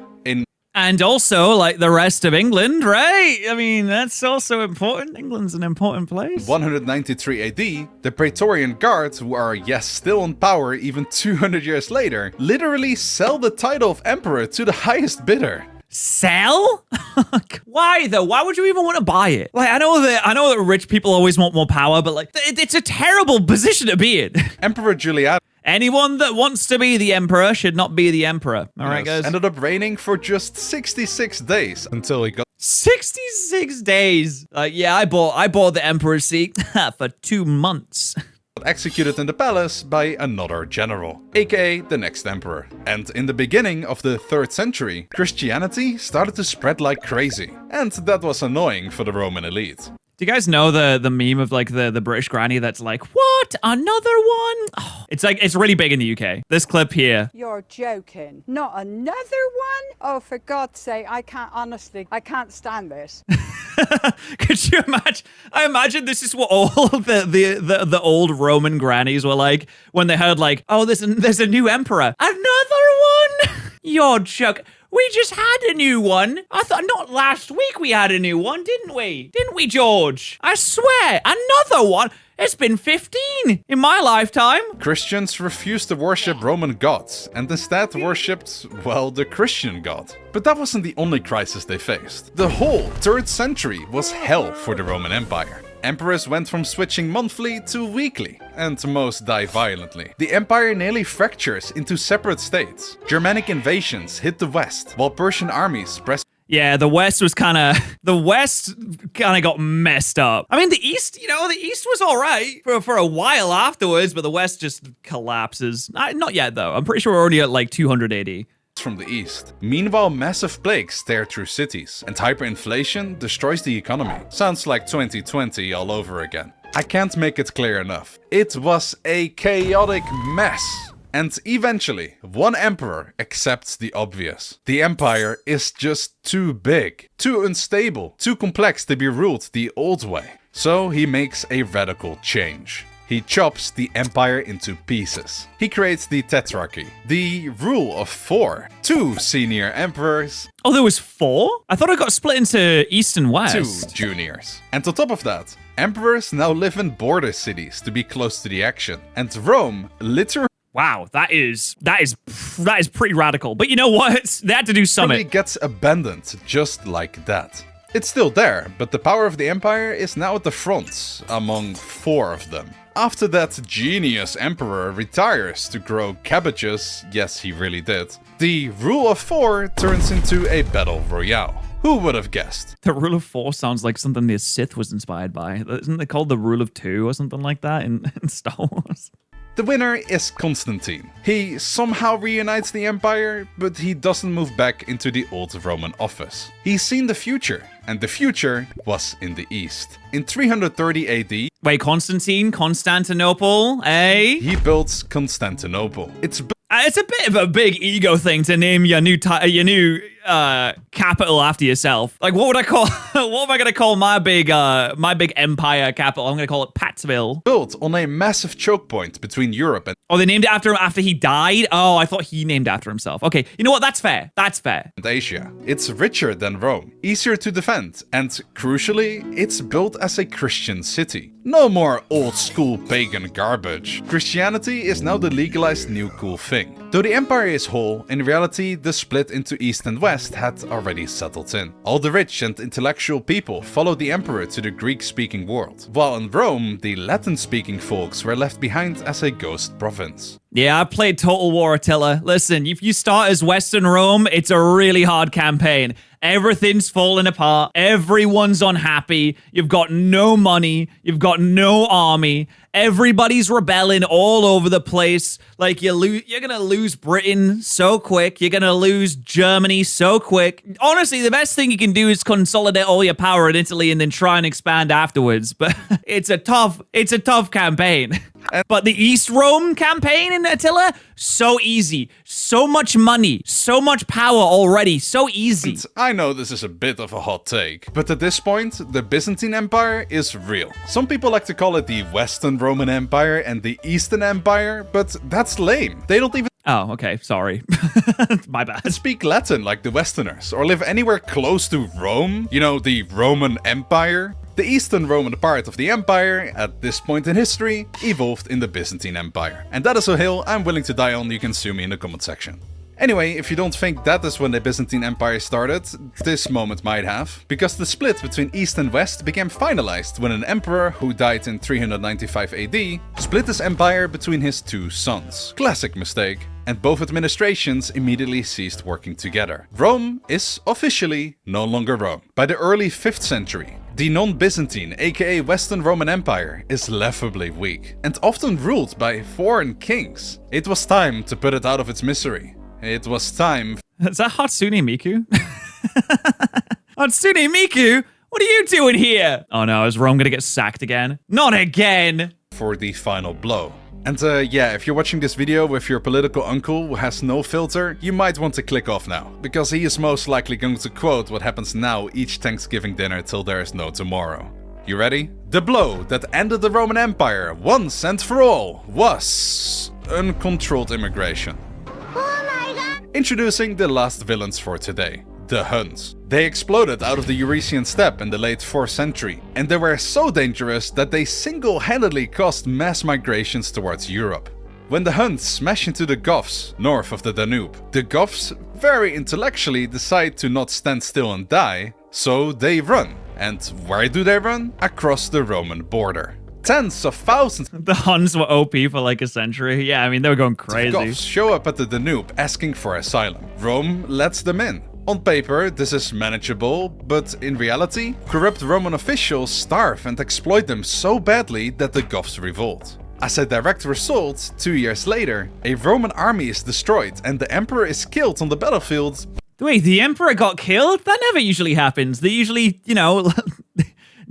And also, like the rest of England, right? I mean, that's also important. England's an important place. 193 AD, the Praetorian Guard, who are, yes, still in power even 200 years later, literally sell the title of emperor to the highest bidder. Sell? Why though? Why would you even want to buy it? Like, I know that rich people always want more power, but like, it's a terrible position to be in. Emperor Julianus. Anyone that wants to be the emperor should not be the emperor. All right, guys. Ended up reigning for just 66 days until he got 66 days. Yeah, I bought the emperor's seat for 2 months. Executed in the palace by another general, aka the next emperor. And in the beginning of the 3rd century, Christianity started to spread like crazy, and that was annoying for the Roman elite. Do you guys know the meme of like the British granny that's like, what? Another one? Oh, it's really big in the UK. This clip here. You're joking. Not another one? Oh, for God's sake, I can't stand this. Could you imagine? I imagine this is what all the old Roman grannies were like when they heard like, oh, there's a new emperor. Another one? You're joking. We just had a new one. I thought not last week we had a new one, didn't we? Didn't we, George? I swear, another one. It's been 15 in my lifetime. Christians refused to worship Roman gods and instead worshipped, well, the Christian god. But that wasn't the only crisis they faced. The whole 3rd century was hell for the Roman Empire. Emperors went from switching monthly to weekly, and most die violently. The empire nearly fractures into separate states. Germanic invasions hit the west, while Persian armies pressed. Yeah, the West got messed up. I mean, the East was all right for a while afterwards, but the West just collapses. Not yet, though. I'm pretty sure we're already at like 200 AD. From the east. Meanwhile, massive plagues tear through cities, and hyperinflation destroys the economy. Sounds like 2020 all over again. I can't make it clear enough. It was a chaotic mess. And eventually, one emperor accepts the obvious. The empire is just too big, too unstable, too complex to be ruled the old way. So he makes a radical change. He chops the empire into pieces. He creates the Tetrarchy, the rule of 4. 2 senior emperors. Oh, there was 4? I thought it got split into East and West. 2 juniors. And on top of that, emperors now live in border cities to be close to the action. And Rome literally... Wow, that is pretty radical. But you know what? They had to do something. It gets abandoned just like that. It's still there, but the power of the empire is now at the front among 4 of them. After that genius emperor retires to grow cabbages, yes, he really did, the rule of 4 turns into a battle royale. Who would have guessed? The rule of 4 sounds like something the Sith was inspired by. Isn't it called the rule of 2 or something like that in Star Wars? The winner is Constantine. He somehow reunites the empire, but he doesn't move back into the old Roman office. He's seen the future, and the future was in the east. In 330 AD... Wait, Constantinople, eh? He builds Constantinople. It's a bit of a big ego thing to name your new capital after yourself. Like, what would I call? What am I gonna call my big empire capital? I'm gonna call it Pattsville. Built on a massive choke point between Europe and... Oh, they named it after him after he died? Oh, I thought he named after himself. Okay, you know what? That's fair. That's fair. And Asia. It's richer than Rome, easier to defend, and crucially, it's built as a Christian city. No more old school pagan garbage. Christianity is now the legalized new cool thing. Though the empire is whole, in reality, the split into East and West had already settled in. All the rich and intellectual people followed the emperor to the Greek-speaking world, while in Rome, the Latin-speaking folks were left behind as a ghost province. Yeah, I played Total War Attila. Listen, if you start as Western Rome, it's a really hard campaign. Everything's falling apart. Everyone's unhappy. You've got no money. You've got no army. Everybody's rebelling all over the place. Like, you're gonna lose Britain so quick. You're gonna lose Germany so quick. Honestly, the best thing you can do is consolidate all your power in Italy and then try and expand afterwards. But it's a tough campaign. But the East Rome campaign in Attila, so easy. So much money, so much power already, so easy. And I know this is a bit of a hot take, but at this point, the Byzantine Empire is real. Some people like to call it the Western Roman Empire and the Eastern Empire, but that's lame. They don't even Oh, okay, sorry. My bad. speak Latin like the Westerners, or live anywhere close to Rome, you know, the Roman Empire. The Eastern Roman part of the empire, at this point in history, evolved in the Byzantine Empire. And that is a hill I'm willing to die on. You can sue me in the comment section. Anyway, if you don't think that is when the Byzantine Empire started, this moment might have, because the split between East and West became finalized when an emperor who died in 395 AD split his empire between his two sons. Classic mistake. And both administrations immediately ceased working together. Rome is officially no longer Rome. By the early 5th century, the non-Byzantine, aka Western Roman Empire, is laughably weak, and often ruled by foreign kings. It was time to put it out of its misery. It was time... Is that Hatsune Miku? Hatsune Miku? What are you doing here? Oh no, is Rome gonna get sacked again? Not again! For the final blow. And yeah, if you're watching this video with your political uncle who has no filter, you might want to click off now, because he is most likely going to quote what happens now each Thanksgiving dinner till there is no tomorrow. You ready? The blow that ended the Roman Empire once and for all was uncontrolled immigration. Introducing the last villains for today, the Huns. They exploded out of the Eurasian steppe in the late 4th century, and they were so dangerous that they single-handedly caused mass migrations towards Europe. When the Huns smash into the Goths north of the Danube, the Goths very intellectually decide to not stand still and die, so they run. And where do they run? Across the Roman border. Tens of thousands The Huns were OP for like a century. Yeah, I mean, they were going crazy. Goths show up at the Danube asking for asylum. Rome lets them in. On paper, this is manageable, but in reality, corrupt Roman officials starve and exploit them so badly that the Goths revolt. As a direct result, 2 years later, a Roman army is destroyed and the emperor is killed on the battlefield. Wait, the emperor got killed? That never usually happens. They usually, you know,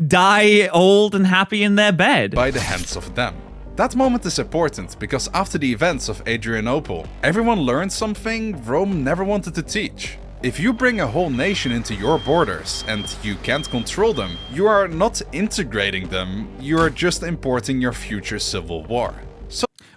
die old and happy in their bed. By the hands of them. That moment is important because after the events of Adrianople, everyone learned something Rome never wanted to teach. If you bring a whole nation into your borders and you can't control them, you are not integrating them, you are just importing your future civil war.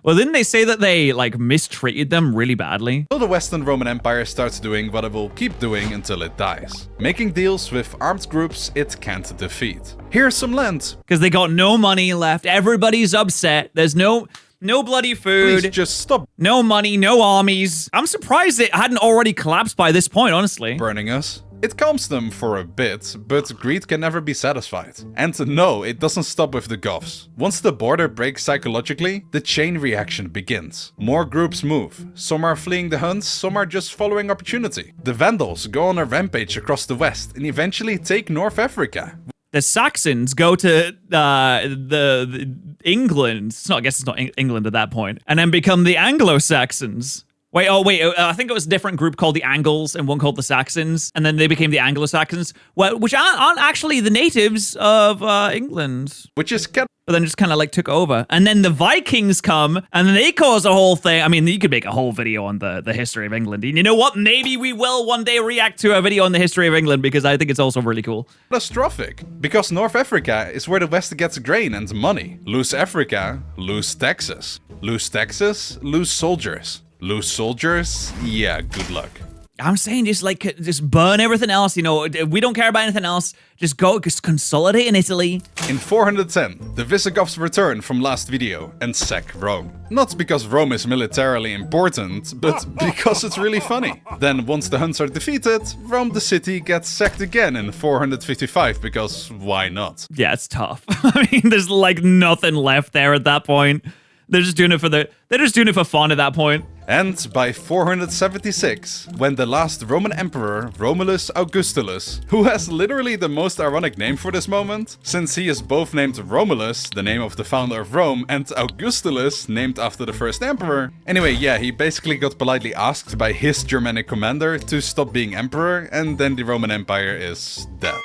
Well, didn't they say that they, like, mistreated them really badly? So the Western Roman Empire starts doing what it will keep doing until it dies. Making deals with armed groups it can't defeat. Here's some land. Because they got no money left, everybody's upset, there's no bloody food. Please just stop no money, no armies. I'm surprised it hadn't already collapsed by this point, honestly. burning us. It calms them for a bit, but greed can never be satisfied. And no, it doesn't stop with the Goths. Once the border breaks psychologically, the chain reaction begins. More groups move. Some are fleeing the Huns, some are just following opportunity. The Vandals go on a rampage across the west and eventually take North Africa. The Saxons go to the England. I guess it's not England at that point, and then become the Anglo-Saxons. Wait, I think it was a different group called the Angles and one called the Saxons, and then they became the Anglo-Saxons, which aren't actually the natives of England. Which is But then just kind of like took over. And then the Vikings come, and then they cause a whole thing. I mean, you could make a whole video on the history of England. And you know what? Maybe we will one day react to a video on the history of England, because I think it's also really cool. catastrophic. Because North Africa is where the West gets grain and money. Lose Africa, lose Texas. Lose Texas, lose soldiers. Lose soldiers? Yeah, good luck. I'm saying just burn everything else, you know, we don't care about anything else. Just consolidate in Italy. In 410, the Visigoths return from last video and sack Rome. Not because Rome is militarily important, but because it's really funny. Then once the Huns are defeated, Rome the city gets sacked again in 455, because why not? Yeah, it's tough. I mean, there's like nothing left there at that point. They're just doing it for fun at that point. And by 476, when the last Roman emperor, Romulus Augustulus, who has literally the most ironic name for this moment, since he is both named Romulus, the name of the founder of Rome, and Augustulus, named after the first emperor. Anyway, yeah, he basically got politely asked by his Germanic commander to stop being emperor, and then the Roman Empire is dead.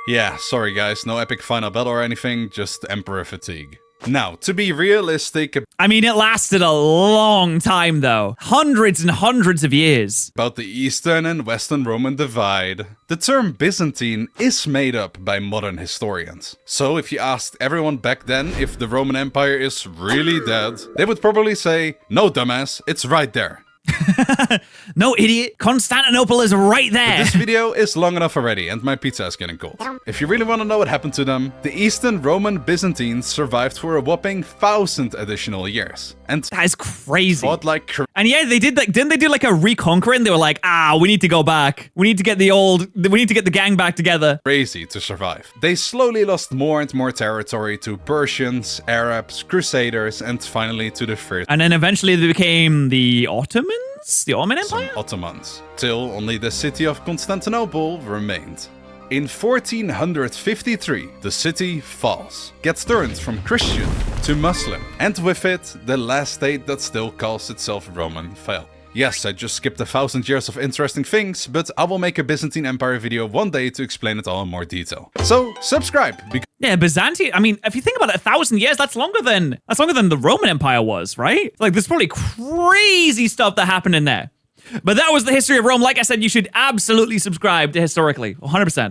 Yeah, sorry guys, no epic final battle or anything, just emperor fatigue. Now, to be realistic I mean, it lasted a long time, though. Hundreds and hundreds of years. about the Eastern and Western Roman divide, the term Byzantine is made up by modern historians. So if you asked everyone back then if the Roman Empire is really dead, they would probably say, no dumbass, it's right there. No, idiot. Constantinople is right there. This video is long enough already, and my pizza is getting cold. If you really want to know what happened to them, the Eastern Roman Byzantines survived for a whopping 1,000 additional years. And that is crazy. fought like And yeah, they did like, didn't they do like a reconquering? They were like, we need to go back. We need to get the gang back together. crazy to survive. They slowly lost more and more territory to Persians, Arabs, Crusaders, and finally to the first And then eventually they became the Ottomans? The Ottoman Empire? Ottomans, till only the city of Constantinople remained. In 1453, the city falls, gets turned from Christian to Muslim, and with it, the last state that still calls itself Roman fell. Yes, I just skipped 1,000 years of interesting things, but I will make a Byzantine Empire video one day to explain it all in more detail. So, subscribe, because Yeah, Byzantium. I mean, if you think about it, 1,000 years, that's longer than the Roman Empire was, right? Like, there's probably crazy stuff that happened in there. But that was the history of Rome. Like I said, you should absolutely subscribe to Historically, 100%.